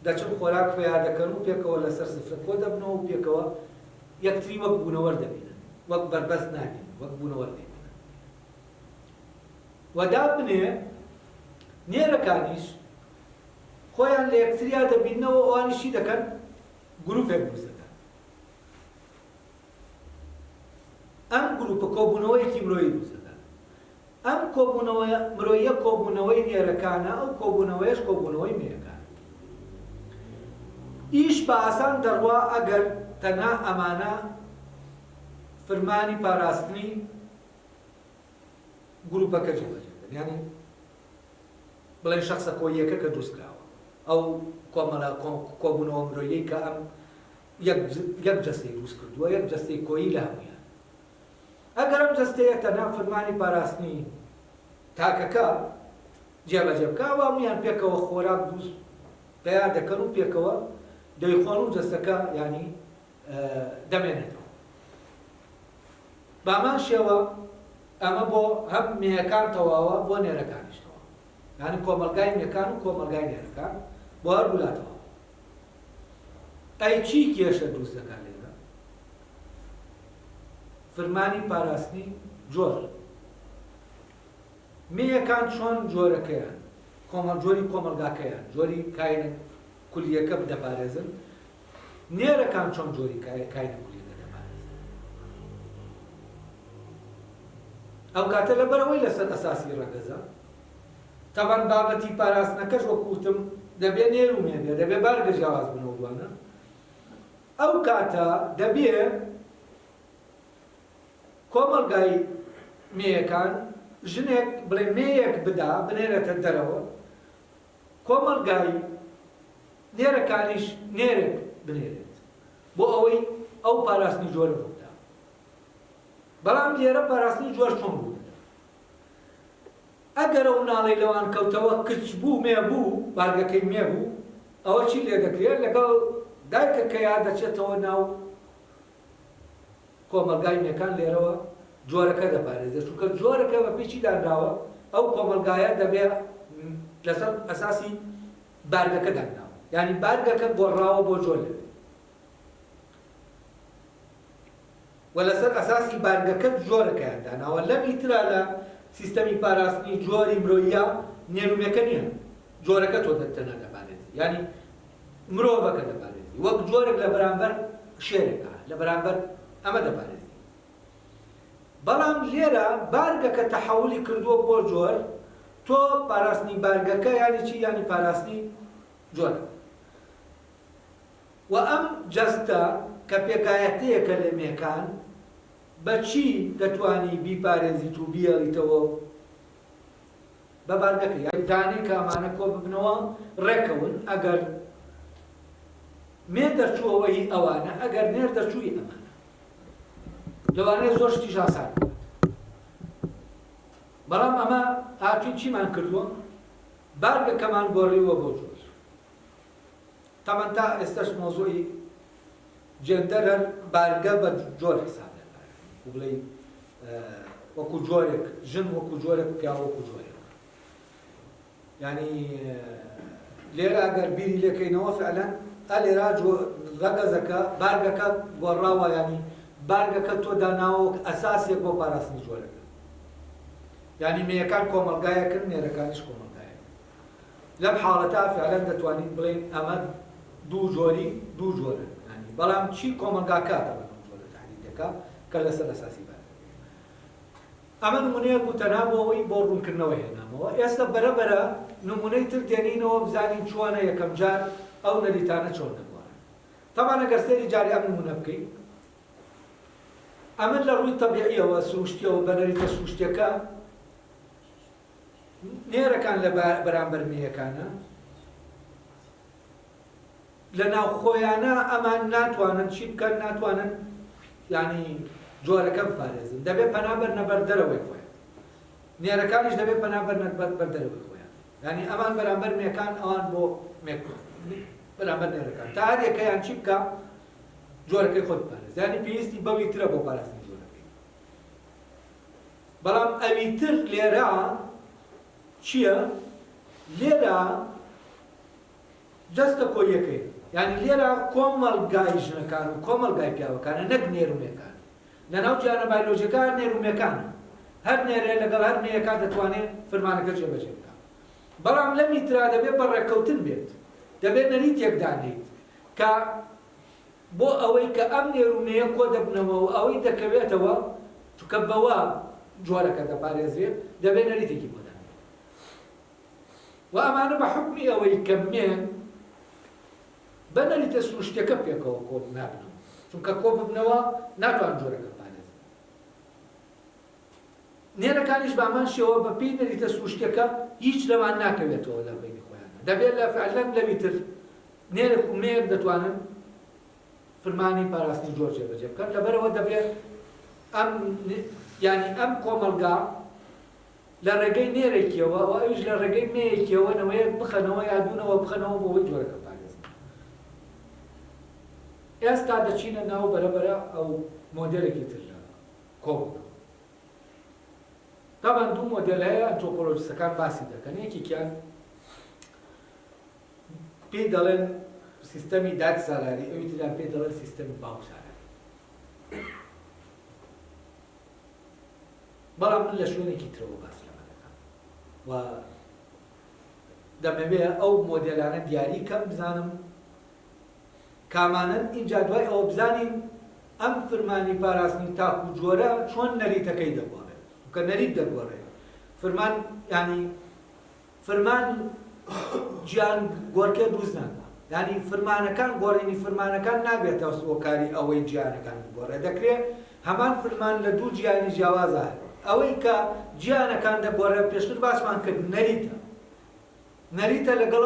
دەچن خۆراک پێیا دەکەن و پێکەوە لەسەر سفرە کۆ دەبنەوە و پێکەوە یەکتری وەک بوونەوەر دەبینن وەک بەربەست نابین وەک بوونەوەر دەبینن و دابنێ نێرەکانیش خۆیان لە یەکتریا دەبینەوە ئەوانیشی دەکەن گروپێک دروست دەکەن ئەم گروپە کۆبوونەوەیەکی مرۆیی دروست دەکەن ئەم مرۆییە کۆبوونەوەی نێرەکانە ئەو کۆبوونەوەیەش کۆبوونەوەی مێیەکان ئیش بە ئاسان دەڕوا ئەگەر تەنها ئەمانە فرمانی پاراستنی گروپەکە جێبەجێ یعنی بڵێن شەخسە کۆییەکە کە دروستکراوە ئەو کۆبوونەوە مرۆیی کە ئەم یەک جەستەی دروست کردووە یەک جەستەی کۆیی لە هەموویان ئەگەر ئەم جەستەیە تەنها فرمانی پاراستنی تاکەکە جێبەجێ بکە ئەوە هەموویان پێکەوە خۆراک دروست پێیا دەکەن و پێکەوە دەیخۆن و جەستەکە ینی دەمێنێتەوە بامان شێوە ئەمە بۆ هەم مێیەکان تەواوە بۆ نێرەکانیش یعنی کۆمەلگای مێیەکان و کۆمەلگای نێرەکان بۆ هەر وڵاتەوە ئەی چی کێشە دروست دەکات لێرە فرمانی پاراستنی جۆر مێیەکان چۆن جۆرەکەیان جۆری کۆمەلگاکەیان جۆری کاینە کولیەکە دەپارێزن نێرەکان چۆن جۆری کاینە کولیەکە دەپارێزن ئەو کاتە لەبەرەوەی لەسەر ئەساسی ڕەگەزە تەبەن بابەتی پاراستنەکەش وەکوتم دەبێ نێرومێ بێ دەبێ بارگە جیاواز بنەوە دوانە ئەو کاتە دەبێ کۆمەلگای مێیەکان ژنێک بڵێ مێیەک بدا بنێرێتە دەرەوە کۆمەلگای نێرەکانیش نێرێک بنێرێت بۆ ئەوەی ئەو پاراستنی جۆرە بوودا بەڵام لێرە پاراستنی جۆر چۆن بوو ئەگەر ئەو ناڵەی لەوان کەوتەوە کچ بوو مێ بوو بارگەکەی مێ بوو ئەوە چی لێ دەکرێت لەگەڵ دایکەکە یا دەچێتەوە ناو کۆمەلگای مێکان لێرەوە جۆرەکە دەپارێزێت چونکە جۆرەکە بە پێچی دانراوە ئەو کۆمەلگایە دەبێت لەسەر ئەساسی بارگەکە دانراوە یعنی بارگەکە گۆڕاوە بۆ جۆر لێت و لەسەر ئەساسی بارگەکە جۆرەکەیان داناوە لەم ئیترا لە سیستەمی پاراستنی جۆری مرۆییە نێرومێکە نییە جۆرەکە تۆ تەنها دەپارێزی ینی مرۆڤەکە دەپارێزی وەک جۆرێک لە بەرامبەر شێرێکە لە بەرامبەر ئەمە دەپارێزی بەڵام لێرە بارگەکە تەحەولی کردووە بۆ جۆر تۆ پاراستنی بارگەکە یانی چی یانی پاراستنی جۆرە و ئەم جەستە کە پێکایەتەیەکە لە مێکان بەچی دەتوانی بیپارێزیت و بیێڵیتەوە بە بارگەکە یادانەی کە ئەمانە کۆ ببنەوە ڕێکەون ئەگەر مێ دەرچووەوەی ئەوانە ئەگەر نێر دەرچووی ئەمانە لەوانەیە زۆر شتیش ئاسان بەڵام ئەمە هاتووی چیمان کردووە بارگەکەمان گۆڕیوە بۆ جۆر تەمەن تا ئێستاش مۆزوعی جێندەر بارگە بە جۆر حساب بڵێ وەکو جۆرێک ژن وەکو جۆرێک پیا وەکو جۆرێک یعنی لێرە ئەگەر بیری لێکەینەوە فعلەن ئەلێرا ڕەگەزەکە بارگەکە گۆڕاوە ینی بارگەکە تۆ داناوە ئەساسێک بۆ پاراستنی جۆرەکە ینی مێیەکان کۆمەلگایەکن نێرەکانیش کۆمەلگایە لەم حاڵەتا فعلەن دەتوانین بڵێن ئەمە دوو جۆری دوو جۆرن ینی بەڵام چی کۆمەلگاکاتە بە جۆرە تحلیلەکە کە لەسەر ئەساسی بارگە ئەمە نمونەیە بوو تەنها بۆ ئەوەی بۆ ڕوونکردنەوەی هێنامەوە ئێستا بەرەبەرە نمونەی تر دێنینەوە بزانین چۆنە یەکەم جار ئەو نەریتانە چۆن دەگوارن طبعا ئەگەر سەیری جاری ئەم نمونە بکەین ئەمە لە ڕووی تەبیعیەوە سروشتیەوە بە نەریتە سروشتیەکە نێرەکان لە بەرامبەر مێیەکانە لە ناوخۆیانە ئەمان ناتوانن چی بکەن ناتوانن ینی جۆرەکە بپارێزن دەبێت پەنابەرنە بەردەرەوەی خۆیان نێرەکانیش دەبێت پەنابەرنە بەردەرەوەی خۆیان ینی ئەمان بەرامبەر مێکان ئەوان بۆ بەرامبەر نێرەکان تا هەر یەکەیان چی بکە جۆرەکەی خۆی بپارێز ینی پێویستی بەوی ترە بۆ پاراستنی جۆرەکەی بەڵام ئەوی تر لێرە چییە؟ لێرە جەستە کۆیەکەی ینی لێرە کۆمەڵگای ژنەکان و کۆمەڵگای پیاوەکانە نەک نێرومێکان لەناو جیانە بایۆلۆژیەکە هەر نێرومێکانە هەر نێرێ لەگەڵ هەر مێیەکان دەتوانێت فەرمانەکە جێبەجێ بکات بەڵام لەمی ترا دەبێت بەڕێکەوتن بێت دەبێت نەریتێک دانیت کە بۆ ئەوەی کە ئەم نێرومەیە کۆ دەبنەوە و ئەوەی دەکەوێتەوە چونکە بەوە جۆرەکە دەپارێزرێت دەبێت نەریتێکی بۆ دانیت و ئەمانە بە حکمی ئەوەی کە مێن بە نەریتە سروشتیەکە پێکەوە کۆ نابنەوە چونکە کۆ ببنەوە ناتوان جۆرەکە پارێزن نێرەکانیش بامان شێوە بە پێی نەریتە سروشتیەکە هیچ لەوان ناکەوێتەوە لە بینی خۆیانە دەبێت لە فعلەن لەوی تر نێرێک و مێر دەتوانن فرمانی پاراستنی جۆر جێبەجێ بکەن لەبەرەوە دەبێت ئەم کۆمەلگا لە ڕێگەی نێرێکیەوە و ئەویش لە ڕێگەی مێیەکیەوە نەوەیەک بخەنەوە یادوونەوە بخەنەوە بۆەوەی جۆرەکە پارێزن ئێستا دەچینە ناو بەرەبەرە ئەو مۆدێلێکی تر لە کۆبوونەوە طبعا دوو مۆدێل هەیە ئەنتۆپۆلۆژیستەکان باسی دەکەن یەکێکیان پێی دەڵێن سیستەمی داک سالاری ئەوی تریان پێی دەڵێن سیستەمی باو سالاری بەڵام من لە شوێنێکی ترەوە باس لەمە دەکەم و دەمەوێت ئەو مۆدێلانە دیاری کەم بزانم کامانن اینجا دوای ئەوە بزانین ئەم فەرمانی پاراستنی تاک و جۆرە چۆن نەریتەکەی دەگۆڕێت کە نەریت دەگۆڕێت فەرمان ینی فەرمان گیان گۆڕکێ دروست ناکات ینی فەرمانەکان گۆڕینی فەرمانەکان نابێتەوە هۆکاری ئەوەی گیانەکان بگۆڕێت دەکرێت هەمان فەرمان لە دوو گیانی جیاوازە ئەوەی کە گیانەکان دەگۆڕێت پێشتر باسمان کرد نەریتە لەگەڵ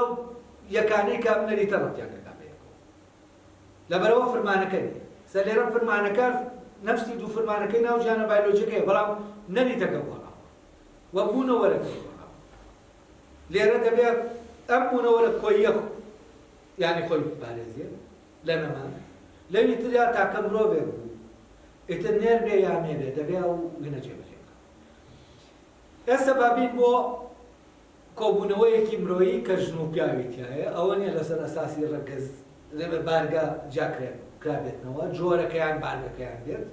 یەکانەی کە نەریتە ڕەتیاکەکە بەیەکەوە لەبەرەوە فەرمانەکە نیە سەلێرە فەرمانەکە نەفسی دوو فەرمانەکەی ناو گیانە بایۆلۆجیەکەیە بەڵام نەریتەکە گۆڕاوە وە بوونەوەرەکە گۆڕاوە لێرە دەبێت ئەم بوونەوەرە کۆیە یعنی خۆی پارێزیێ لە نەمانە لەوی تریا تاکە مرۆڤێک بوو ئیتر نێر بێ یان نێبێ دەبێت ئەو گنە جێبەجێ بکات ئێستا بابین بۆ کۆبوونەوەیەکی مرۆیی کە ژن و پیاوی تایە ئەوە نیە لەسەر ئەساسی ڕەگەز لەبێ بارگە جاکرابێتنەوە جۆرەکەیان بارگەکەیان بێت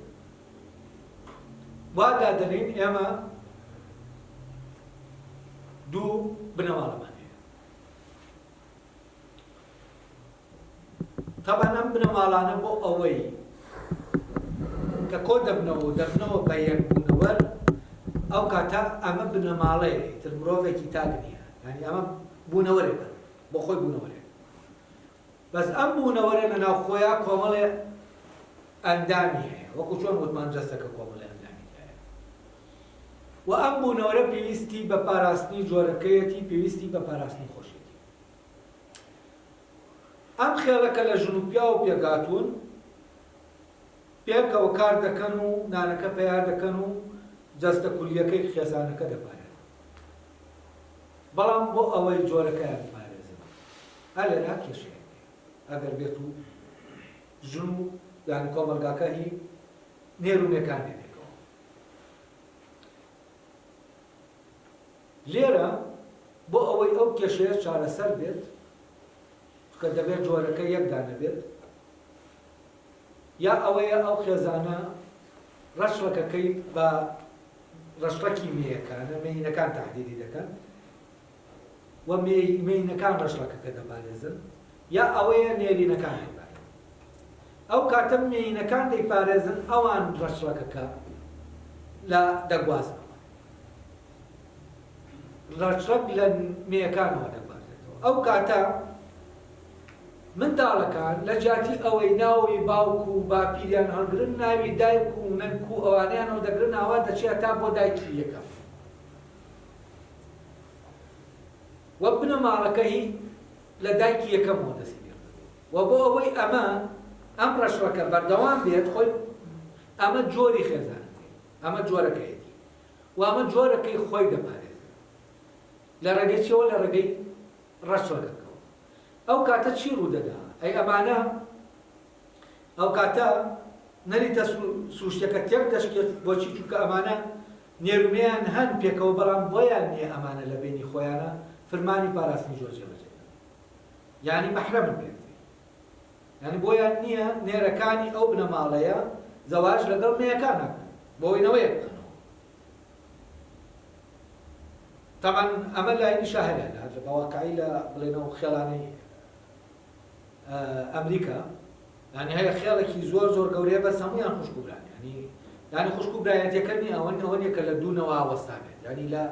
وا دادەنین ئێمە دوو بنەماڵەمان هەیە طبعا ئەم بنەماڵانە بۆ ئەوەی کە کۆ دەبنەوە بە یەکبوونەوەر ئەو کاتە ئەمە بنەماڵەیە تر مرۆڤێکی تاک نییە ینی ئەمە بوونەوەرێکە بۆ خۆی بوونەوەرێک بەس ئەم بوونەوەرە لە ناوخۆیە کۆمەڵێ ئەندامی هەیە وەکو چۆن وتمان جەستەکە کۆمەڵێ ئەندامی هەیە و ئەم بوونەوەرە پێویستی بە پاراستنی جۆرەکەیەتی پێویستی بە پاراستنی خۆشیەتی ئەم خێڵەکە لە ژن و پیا و پێگاتوون پێکەوە کار دەکەن و نانەکە پەیار دەکەن و جەستە کولیەکەی خێزانەکە دەپارێت بەڵام بۆ ئەوەی جۆرەکەیان پارێزن هەلێرا کێشەیە ئەگەر بێت و ژن و یان کۆمەلگاکە هی نێرومێکان بێتەوە لێرە بۆ ئەوەی ئەو کێشەیە چارەسەر بێت کە دەبێت جۆرەکە یەکدانە بێت یا ئەوەیە ئەو خێزانە ڕەشڵەکەکەی بە ڕەشڵەکی مێیەکانە مێینەکان تاحدیدی دەکەن و مێینەکان ڕەشڵەکەکە دەپارێزن یا ئەوەیە نێرینەکان دەیپارێزن ئەو کاتە مێینەکان دەیپارێزن ئەوان ڕەشڵەکەکە لە دەگوازن ڕەشڵەک لە مێیەکانەوە دەگوازێتەوە ئەو کاتە منداڵەکان لە جاتی ئەوەی ناوی باوکو و باپیریان هەڵگرن ناوی دایک و نەنک و ئەوانیانەوە دەگرن ئاوا دەچێت تا بۆ دایکی یەکەم وە بنەماڵەکە هی لە دایکی یەکەمەوە دەسی پێ وە بۆ ئەوەی ئەمە ئەم ڕەشڵەکە بەردەوام بێت خۆی ئەمە جۆری خێزانەکەی ئەمە جۆرەکەیەتی و ئەمە جۆرەکەی خۆی دەپارێزێت لە ڕێگەی چیەوە لە ڕێگەی ڕەشڵەکەکە ئەو کاتە چی ڕوودەدا ئەی ئەمانە ئەو کاتە نەریتە سوشتەکە تێک دەشکێت بۆچی چونکە ئەمانە نێرومەیان هەن پێکەوە بەڵام بۆیان نییە ئەمانە لە بینی خۆیانە فرمانی پاراستنی زۆر جێبەجێ یعنی مەحرەمن پێ یعنی بۆیان نییە نێرەکانی ئەو بنەماڵەیە زەواج لەگەڵ مێیەکان ناکەن بۆەوەی بکەنەوە طبعا ئەمە لایەنی شاهێنە لە بەواقعی لە بڵێنەوە خێڵانەی ئەمریکا یعنی هەیە خێڵێکی زۆر زۆر گەورەیە بەس هەموویان خوشکوبران یعنی خوشکوبرایەتیەکەنی ئەوەنیە کە لە دوونەوە ئاوەستا بێت یعنی لە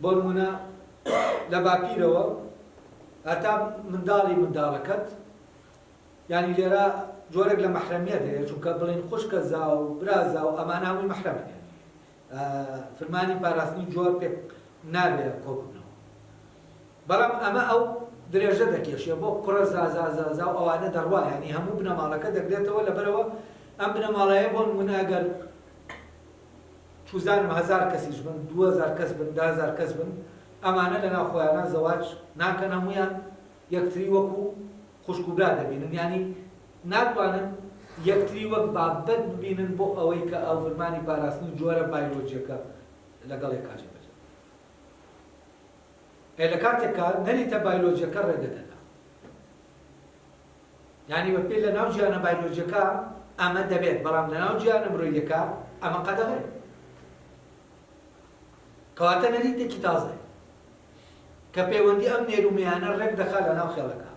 بۆ نمونە لە باپیرەوە هەتا منداڵەکەت یعنی لێرە جۆرێک لە مەحرەمیەت هەیە چونکە بڵێن خوشکە زاو برازا و ئەمانە هەمووی مەحرەمن فرمانی پاراستنی جۆر پێ نابێت کۆبوونەوە بەڵام ئەمە ئەو درێژە دەکێشێ بۆ کوڕە زازازازا و ئەوانە دەڕوا ینی هەموو بنەماڵەکە دەگرێتەوە لەبەرەوە ئەم بنەماڵەیە بۆ نمونە ئەگەر چوزانم 1000 کەسیش بن 2000 کەس بن 10000 کەس بن ئەمانە لەناو خۆیانە زەواج ناکەن هەمویان یەکتری وەکو خوشکوبرا دەبینن ینی ناتوانن یەکتری وەک بابەت ببینن بۆ ئەوەی کە ئەو فرمانی پاراستنی جۆرە بایۆلۆجیەکە لەگەڵ یەکاژێ لە کاتێکە نەریتە بایۆلۆجیەکە ڕێگەدەدا یعنی بە پێی لە ناو جیانە بایۆلۆجیەکە ئەمە دەبێت بەڵام لە ناو جیانە مرۆییەکە ئەمە قەدەغێت کەواتە نەریتێکی تازەیە کە پەیوەندی ئەم نێرومەیانە ڕێک دەخات لە ناو خێڵەکە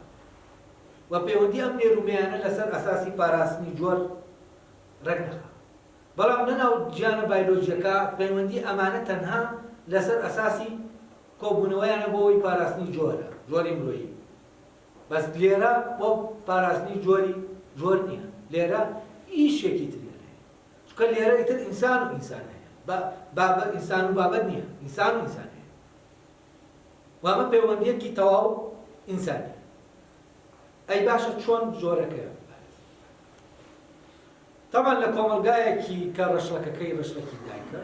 و پەیوەندی ئەم نێرومەیانە لەسەر ئەساسی پاراستنی جۆر ڕێک دەخات بەڵام لە ناو جیانە بایۆلۆجیەکە پەیوەندی ئەمانە تەنها لەسەر ئەساسی کۆبوونەوەیانە بۆ ئەوی پاراستنی جۆرە جۆری مرۆیی بەس لێرە بۆ پاراستنی جۆر نییە لێرە ئیشێکی ترێ چونکە لێرە ئیتر ئینسان و ئینسان هەیە ئینسان و بابەت نییە ئینسان و ئینسان هەیە وامە پەیوەندیەکی تەواو ئینسانی ئەی باشە چۆن جۆرەکەیە طبعا لە کۆمەلگایەکی کە ڕەشڵەکەکەی ڕەشڵەکی دایکە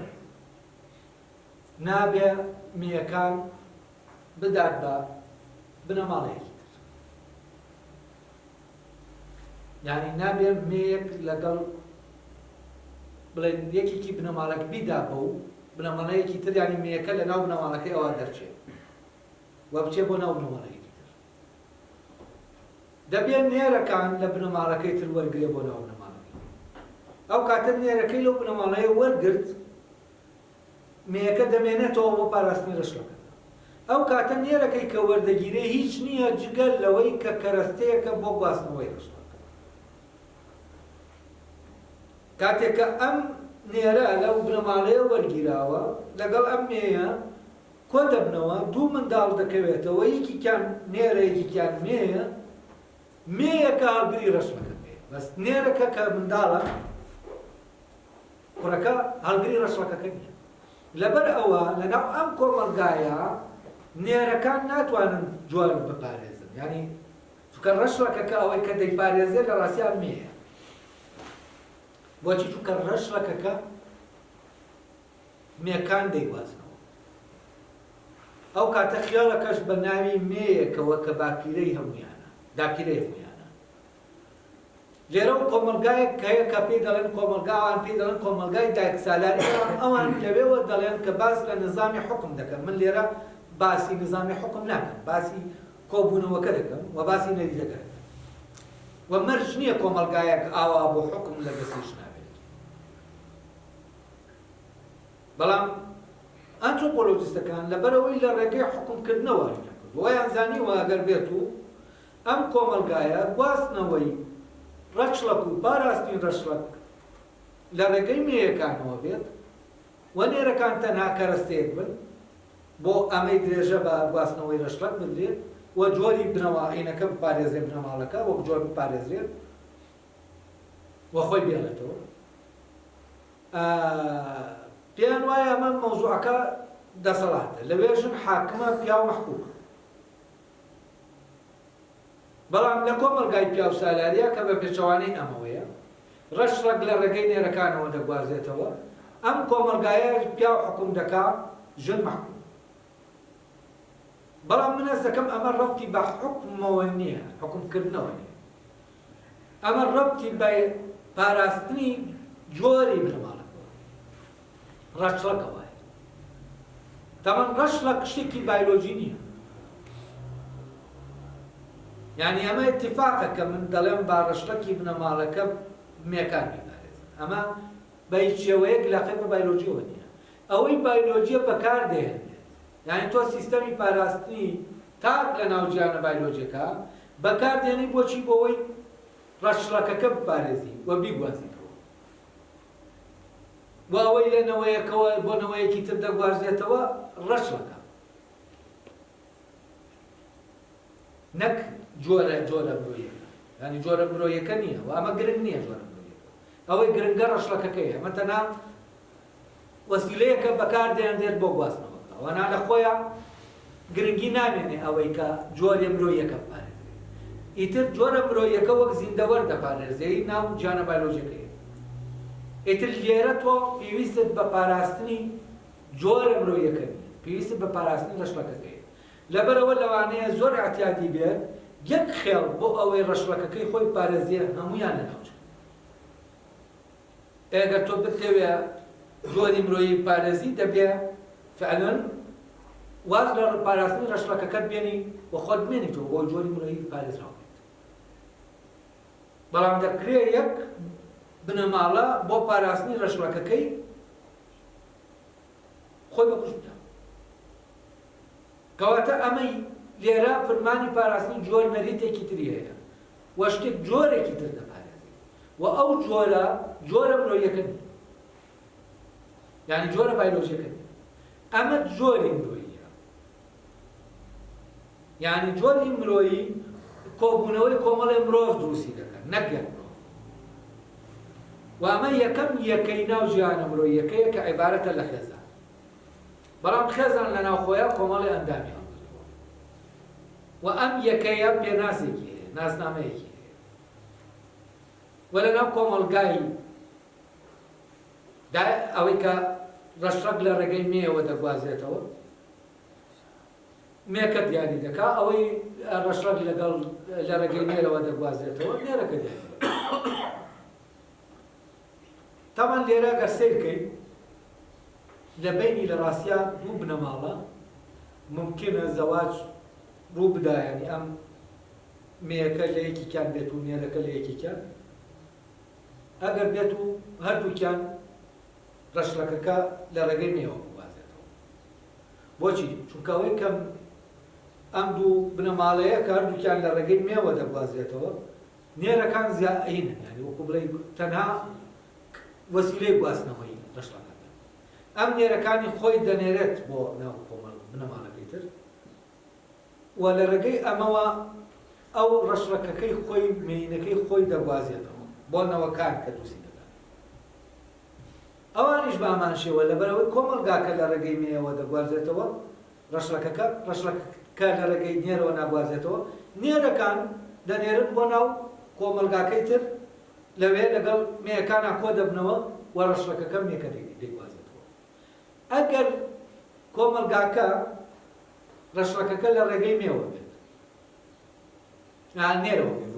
نابێ مێیەکان بدات بە بنەماڵەیەکی تر یعنی نابێ مێیەک لەگەڵ بڵێن یەکێکی بنەماڵەک بیدا بە و بنەماڵەیەکی تر ینی مێیەکە لە ناو بنەماڵەکەی ئەوە دەرچێت و بچێ بۆ ناو بنەماڵەیەکی تر دەبێت نێرەکان لە بنەماڵەکەی تر وەرگێ بۆ ناو بنەماڵەکەی ئەو کاتە نێرەکەی لەو بنەماڵەیە وەرگرت مێیەکە دەمێنێتەوە بۆ پاراستنی ڕەشڵەکە ئەو کاتە نێرەکەی کە وەردەگیرێ هیچ نییە جگەل لەوەی کە کەرەستەیەکە بۆ گواستنەوەی ڕەشڵەکە کاتێککە ئەم نێرە لەو بنەماڵەیە وەرگیراوە لەگەڵ ئەم مێیە کۆ دەبنەوە دوو منداڵ دەکەوێتەوە یەکیان نێرە یەکیان مێیە مێیەکە هەڵگری ڕەشڵەکە بەس نێرەکە کە منداڵە کوڕەکە هەڵگری ڕەشڵەکەکە نییە لەبەر ئەوە لەناو ئەم کۆمەلگایە نێرەکان ناتوانن جۆر بپارێزن ینی چونکە ڕەشڵەکەکە ئەوەی کە دەیپارێزێت لە ڕاستیان مێیە بۆچی چونکە ڕەشڵەکەکە مێکان دەیوازنەوە ئەو کاتە خێڵەکەش بە ناوی مێیەکەوە کە باپیرەی هەمویانە داپیرەی هەمویانە لێرە و کۆمەلگایەک هەیە کە پێی دەڵێن کۆمەلگاوان پێی دەڵێن کۆمەلگای دایک سالاریان ئەوان لەوێوە دەڵێن کە باس لە نظامی حکم دەکەن من لێرە باسی نظامی حکم ناکەم باسی کۆبوونەوەکە دەکەم و باسی نەریتەکە دەکەم و مەرج نییە کۆمەلگایەک ئاوا بۆ حکم لە دەستیش نابێت بەڵام ئەنتروپۆلۆجیستەکان لەبەرەوەی لە ڕێگەی حکومکردنەوە وەیان زانیوە ئەگەر بێت و ئەم کۆمەلگایە گواستنەوەی ڕەچڵک و پاراستنی ڕەچڵک لە ڕێگەی مێیەکانەوە بێت و نێرەکان تەنها کەرەستەیەک بن بۆ ئەمەی درێژە بە گواستنەوەی ڕەچڵک بدرێت و جۆری بنەوە عینەکە بپارێزێ بنەماڵەکە وەک جۆر بپارێزرێت و خۆی بێنێتەوە پێیان وایە ئەمە مەوزوعەکە دەسەڵاتە لەوێژن حاکمە پیا و مەحکومە بەڵام لە کۆمەلگای پیا و سالاریە کە بە پێچەوانەی ئەمەوەیە ڕەشڕەک لە ڕێگەی نێرەکانەوە دەگوازێتەوە ئەم کۆمەلگایە پیا و حکوم دەکا ژن مەحکوم بەڵام من هەست دەکەم ئەمە ڕەبتی بە حکمەوە نییە حکومکردنەوە نییە ئەمە ڕەبتی بە پاراستنی جۆری بنەماڵەکەوە ڕەچڵەکەوە تەمان ڕەچڵەک شتێکی بایۆلۆجی نییە یعنی ئەمە اتفاقە کە من دەڵێم با ڕەچڵەکی بنەماڵەکە مێکان بیپارێزن ئەمە بە هیچ شێوەیەک لاقی بە بایۆلۆجیەوە نییە ئەوەی بایۆلۆجیە بەکار دێنێت یعنی تۆ سیستەمی پاراستنی تاک لە ناوجیانە بایۆلۆجیەکە بەکاردێنی بۆچی بۆەوەی ڕەچڵەکەکە بپارێزی و بیگوازیتەوە و ئەوەی لە نەوەیەکەوە بۆ نەوەیەکی تر دەگوازێتەوە ڕەچڵەکە نەک جۆرە مرۆیەکە ینی جۆرە مرۆیەکە نییە و ئەمە گرنگ نییە جۆرە مرۆیەکە ئەوەی گرنگە ڕەچڵەکەکەیە ئەمە تەنها وەسیلەیەکە بەکاردێنرێت بۆ گواستنەوە وەنا لە خۆیان گرنگی نامێنێ ئەوەی کە جۆرە مرۆیەکە بپارێزێت ئیتر جۆرە مرۆیەکە وەک زیندەوەر دەپارێزێت ناو جانە بایۆلۆجیەکەیە ئیتر لێرە تۆ پێویستت بە پاراستنی جۆرە مرۆیەکە نیە پێویستت بە پاراستنی ڕەچڵەکەکەیە لەبەرەوە لەوانەیە زۆر ئەحتیاتی بێت یەک خێڵ بۆ ئەوەی ڕەچڵەکەکەی خۆی پارێزیە هەمویان لەناوچ ئەگەر تۆ بتەوێ جۆری مرۆیی پارێزی دەبێ فعلا واز لە پاراستنی ڕەچڵەکەکەت بێنی و خۆت بمێنیتەوە بۆ جۆری مرۆیی پارێزراو بێت بەڵام دەکرێت یەک بنەماڵە بۆ پاراستنی ڕەچڵەکەکەی خۆی بەکوژ بدە کەواتە ئەمەی لێرە فەرمانی پاراستنی جۆر نەریتێکی تری هەیە و شتێک جۆرێکی تر دەپارێزێت و ئەو جۆرە مرۆیەکە نیە یعنی جۆرە بایۆلۆجیەکە نیە ئەمە جۆری مرۆییە یعنی جۆری مرۆیی کۆبوونەوەی کۆمەڵی مرۆڤ دروستی دەکەن نەک یەک مرۆڤ و ئەمە یەکەم یەکەی ناو ژیانە مرۆییەکەیە کە عیبارەتە لە خێزان بەڵام خێزان لە ناوخۆیە کۆمەڵی ئەندامی هەڵگرتووە و ئەم یەکەیە پێناسێکی هەیە ناسنامەیەکی هەیە و لەناو کۆمەلگای ئەوەی کە ڕەچڵەک لە ڕێگەی مێیەوە دەگوازێتەوە مێکە دیاری دەکا ئەوەی ڕەچڵەک لەگەڵ لە ڕێگەی نێرەوە دەگوازێتەوە نێرەکە دیاری تامان لێرە گەر سیرکەی لە بینی لە ڕاستیان دوو بنەماڵە ممکنە زەواج ڕوو بدا ینی ئەم مێیەکە لە یەکیان بێت و نێرەکە لە یەکیان ئەگەر بێت و هەردووکیان ڕەچڵەکەکە لە ڕێگەی مێوە بوازێتەوە بۆچی؟ چونکە ئەوەی کەم ئەم دوو بنەماڵەیە کە هەردووکیان لە ڕێگەی مێوە دەگوازێتەوە نێرەکان زیائینن ینی وەکو بڵێ تەنها وەسیلەی گواستنەوەی ڕەچڵەکە ئەم نێرەکانی خۆی دەنێرێت بۆ ناو کۆمەڵ بنەماڵەکەی تر و لە ڕێگەی ئەمەوە ئەو ڕەچڵەکەکەی خۆی مێینەکەی خۆی دەگوازێتەوە بۆ نەوەکان کە دروستی دەکات ئەوانیش بە ئەمان شێوە لەبەرەوەی کۆمەلگاکە لە ڕێگەی مێیەوە دەگوازێتەوە ڕەچڵەکەکە لە ڕێگەی نێرەوە ناگوازێتەوە نێرەکان دەنێرن بۆ ناو کۆمەلگاکەی تر لەوێ لەگەڵ مێیەکانە کۆ دەبنەوە و ڕەچڵەکەکە مێکە دەیگوازێتەوە ئەگەر کۆمەلگاکە ڕەچڵەکەکە لە ڕێگەی مێوە بێت نێرەوە بێت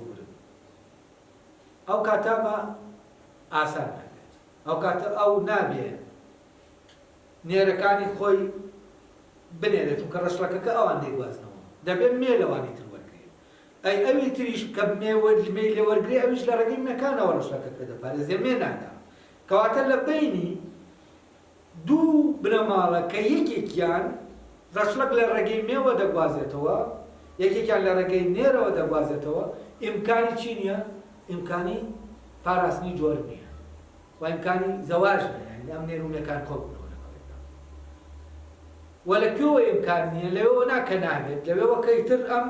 ئەو کاتامە ئاسان نابێت ئەو کاتە ئەو نابێت نێرەکانی خۆی بنێرێت و کە ڕەشڵەکەکە ئەوان دەیگوازنەوە دەبێت مێلەوانی تر وەرگێت ئەی ئەوی تریش کە مێ لێ وەرگێ ئەویش لە ڕێگەی مێکانەوە ڕەشڵەکەکە دەپارێزێ مێ نادا کەواتە لە بینی دوو بنەماڵە کە یەکێکیان ڕەشڵەک لە ڕێگەی مێوە دەگوازێتەوە یەکێکیان لە ڕێگەی نێرەوە دەگوازێتەوە ئیمکانی چی نییە؟ ئیمکانی پاراستنی جۆر نییە و ئیمکانی زەواژ نییە ئەم نێر و مێکان کۆبوونەوە لەگەڵێکدا وە لەکوێوە ئیمکان نییە لەوێوە ناکە نابێت لەوێوە کەیتر ئەم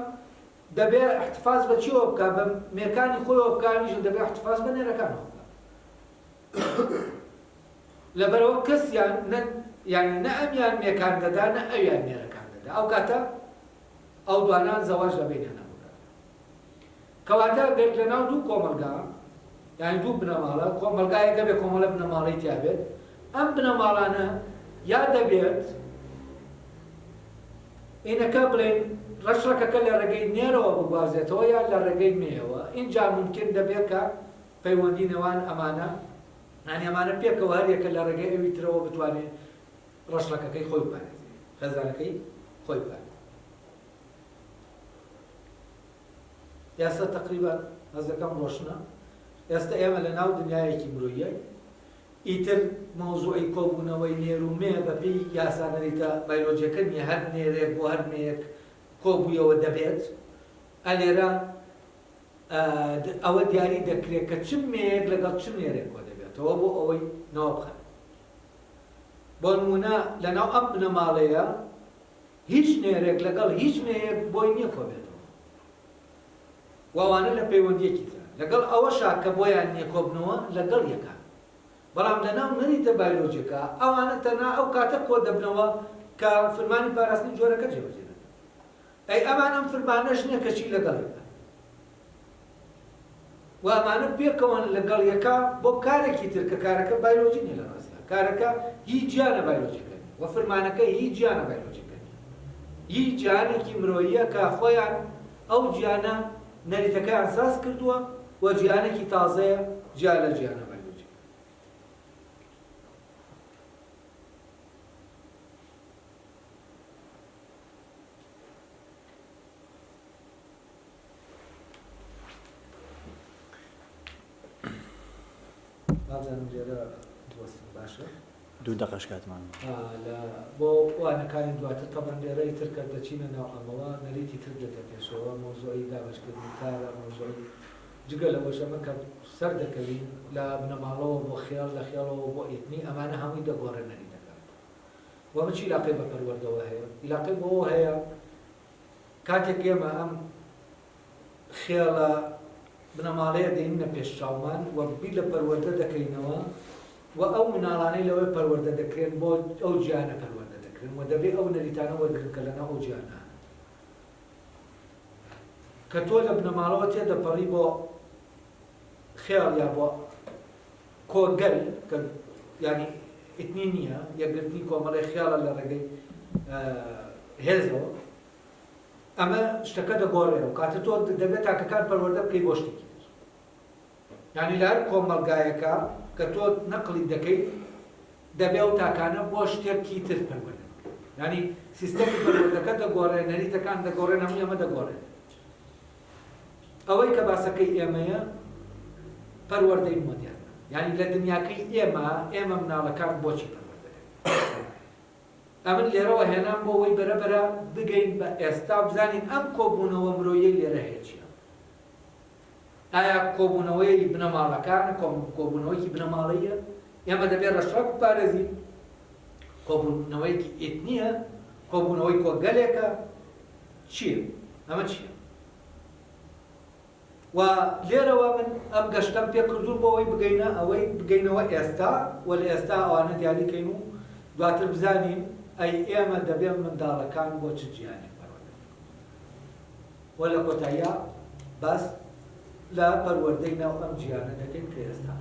دەبێت احتفاظ بە چیەوە بکات بە مێکانی خۆیەوە بکاویش دەبێت احتفاظ بە نێرەکانەوە بکات لەبەرەوە کەسیان یعنی نە ئەمیان مێکان دەدا نە ئەویان نێرەکان دەدا ئەو کاتە ئەو دوانان زەواژ لە بینیانە بکات کەواتە گەر لەناو دوو کۆمەلگا یعنی دوو بنەماڵە کۆمەلگایەکە بێ کۆمەڵە بنەماڵەی تیا بێت ئەم بنەماڵانە یا دەبێت ئینەکە بڵێن ڕەشڵەکەکە لە ڕێگەی نێرەوە بگوازێتەوە یان لە ڕێگەی مێوە اینجا ممکن دەبێت کە پەیوەندی نێوان ئەمانە یعنی ئەمانە پێکەوە هەریەکە لە ڕێگەی ئەوی ترەوە بتوانێت ڕەشڵەکەکەی خۆی بپارێزێت خەزانەکەی خۆی بپارێزێت ئێستا تقریبان هەزەکەم ڕۆشنە ئێستا ئێمە لە ناو دنیایەکی مرۆیە ئیتر مۆزوعی کۆبوونەوەی نێر و مێ بەپێی یاسانەریتە بایۆلۆجیەکە نیە هەر نێرێک بۆ هەر مێیەک کۆبوویەوە دەبێت ئەلێرە ئەوە دیاری دەکرێت کە چ مێیەک لەگەڵ چ نێرێک کۆ دەبێتەوە بۆ ئەوەی نەوە بخەن بۆ نمونە لەناو ئەم بنەماڵەیە هیچ نێرێک لەگەڵ هیچ مێیەک بۆی نییە کۆ بێتەوە وەوانە لە پەیوەندیەکی ترە لەگەڵ ئەوەشا کە بۆیان نییە کۆبنەوە لەگەڵ یەکە بەڵام لەناو نەریتە بایۆلۆجیەکە ئەوانە تەنها ئەو کاتە کۆ دەبنەوە کە فرمانی پاراستنی جۆرەکە جێبەجێ دەکەن ئەی ئەمان ئەم فرمانەش نییە کە چی لەگەڵێکە و ئەمانە پێکەوەن لەگەڵ یەکە بۆ کارێکی تر کە کارەکە بایۆلۆجی نیە لە ڕاستیدا کارەکە هیچ گیانە بایۆلۆجیەکە و فرمانەکە هیچ گیانە بایۆلۆجیەکە هیچ گیانێکی مرۆییە کە خۆیان ئەو گیانە نەریتەکەیان ساز کردووە و گیانێکی تازەیە گیان لە گیانە بایۆلۆجی بازانم لێرە دۆستم باشە دوو دقەش کاتمان بۆ وانەکانی دواتر تەبەن لێرەی ترکە دەچینە ناو ئەمەوە نەریتی تر دێتە پێشەوە مۆزوعی دابشکردنی کارە مۆزوعی جگە لەوەش ئەمە کە سەر دەکەوین لە بنەماڵەوە بۆ خیاڵ لە خیاڵەوە بۆ ئێتنی ئەمانە هەمووی دەگۆڕێ نەریتەکان وەمە چی عیلاقەی بە پەروەردەوە هەیە عیلاقەی بۆەوە هەیە کاتێک ئێمە ئەم خێڵە بنەماڵەیە دێنینە پێش چاومان و بیر لە پەروەردە دەکەینەوە و ئەو مناڵانەی لەوەی پەروەردە دەکرێن بۆ ئەو گیانە پەروەردە دەکرێن و دەبێت ئەو نەریتانە وەرگن کە لەناو ئەو گیانە کە تۆ لە بنەماڵەوە تێدەپەڕی بۆ خێڵ یا بۆ کۆگەل کە ینی ئیتنی نییە یەکگرتنی کۆمەڵی خێڵە لە ڕێگەی هێزەوە ئەمە شتەکە دەگۆڕێەوە کاتە تۆ دەبێت تاکەکان پەروەردە بکەی بۆ شتێکی یعنی لە هەر کۆمەلگایەکە کە تۆ نەقلی دەکەیت دەبێ و تاکانە بۆ شتێکی تر پەروەردە ینی سیستەمی پەروەردەکە دەگۆڕێ نەریتەکان دەگۆڕێن هەمووی ئەمە دەگۆڕێن ئەوەی کە باسەکەی ئێمەیە پەروەردەی مۆدیانە ینی لە دنیاکەی ئێمە مناڵەکان بۆچی پەروەردەکەن ئەمن لێرەوە هێنام بۆ ئەوەی بەرەبەرە بگەین بە ئێستا بزانین ئەم کۆبوونەوە مرۆیی لێرە هەیە چییە ئایا کۆبوونەوەی بنەماڵەکانە کۆبوونەوەیکی بنەماڵەیە ئێمە دەبێت ڕەشڵەک بپارێزین کۆبوونەوەیکی ئێتنیە کۆبوونەوەی کۆگەلێکە چییە ئەمە چییە و لێرەوە من ئەم گەشتم پێ کردوون بۆ ئەوەی بگەینە ئەوەی بگەینەوە ئێستا و لە ئێستا ئەوانە دیاریکەین و دواتر بزانین ئەی ئێمە دەبێت منداڵەکان بۆ چ گیانێک پەروەردە و لە کۆتاییە باس لا پەروەردەی ناو ئەم گیانە دەکەین کە ئێستا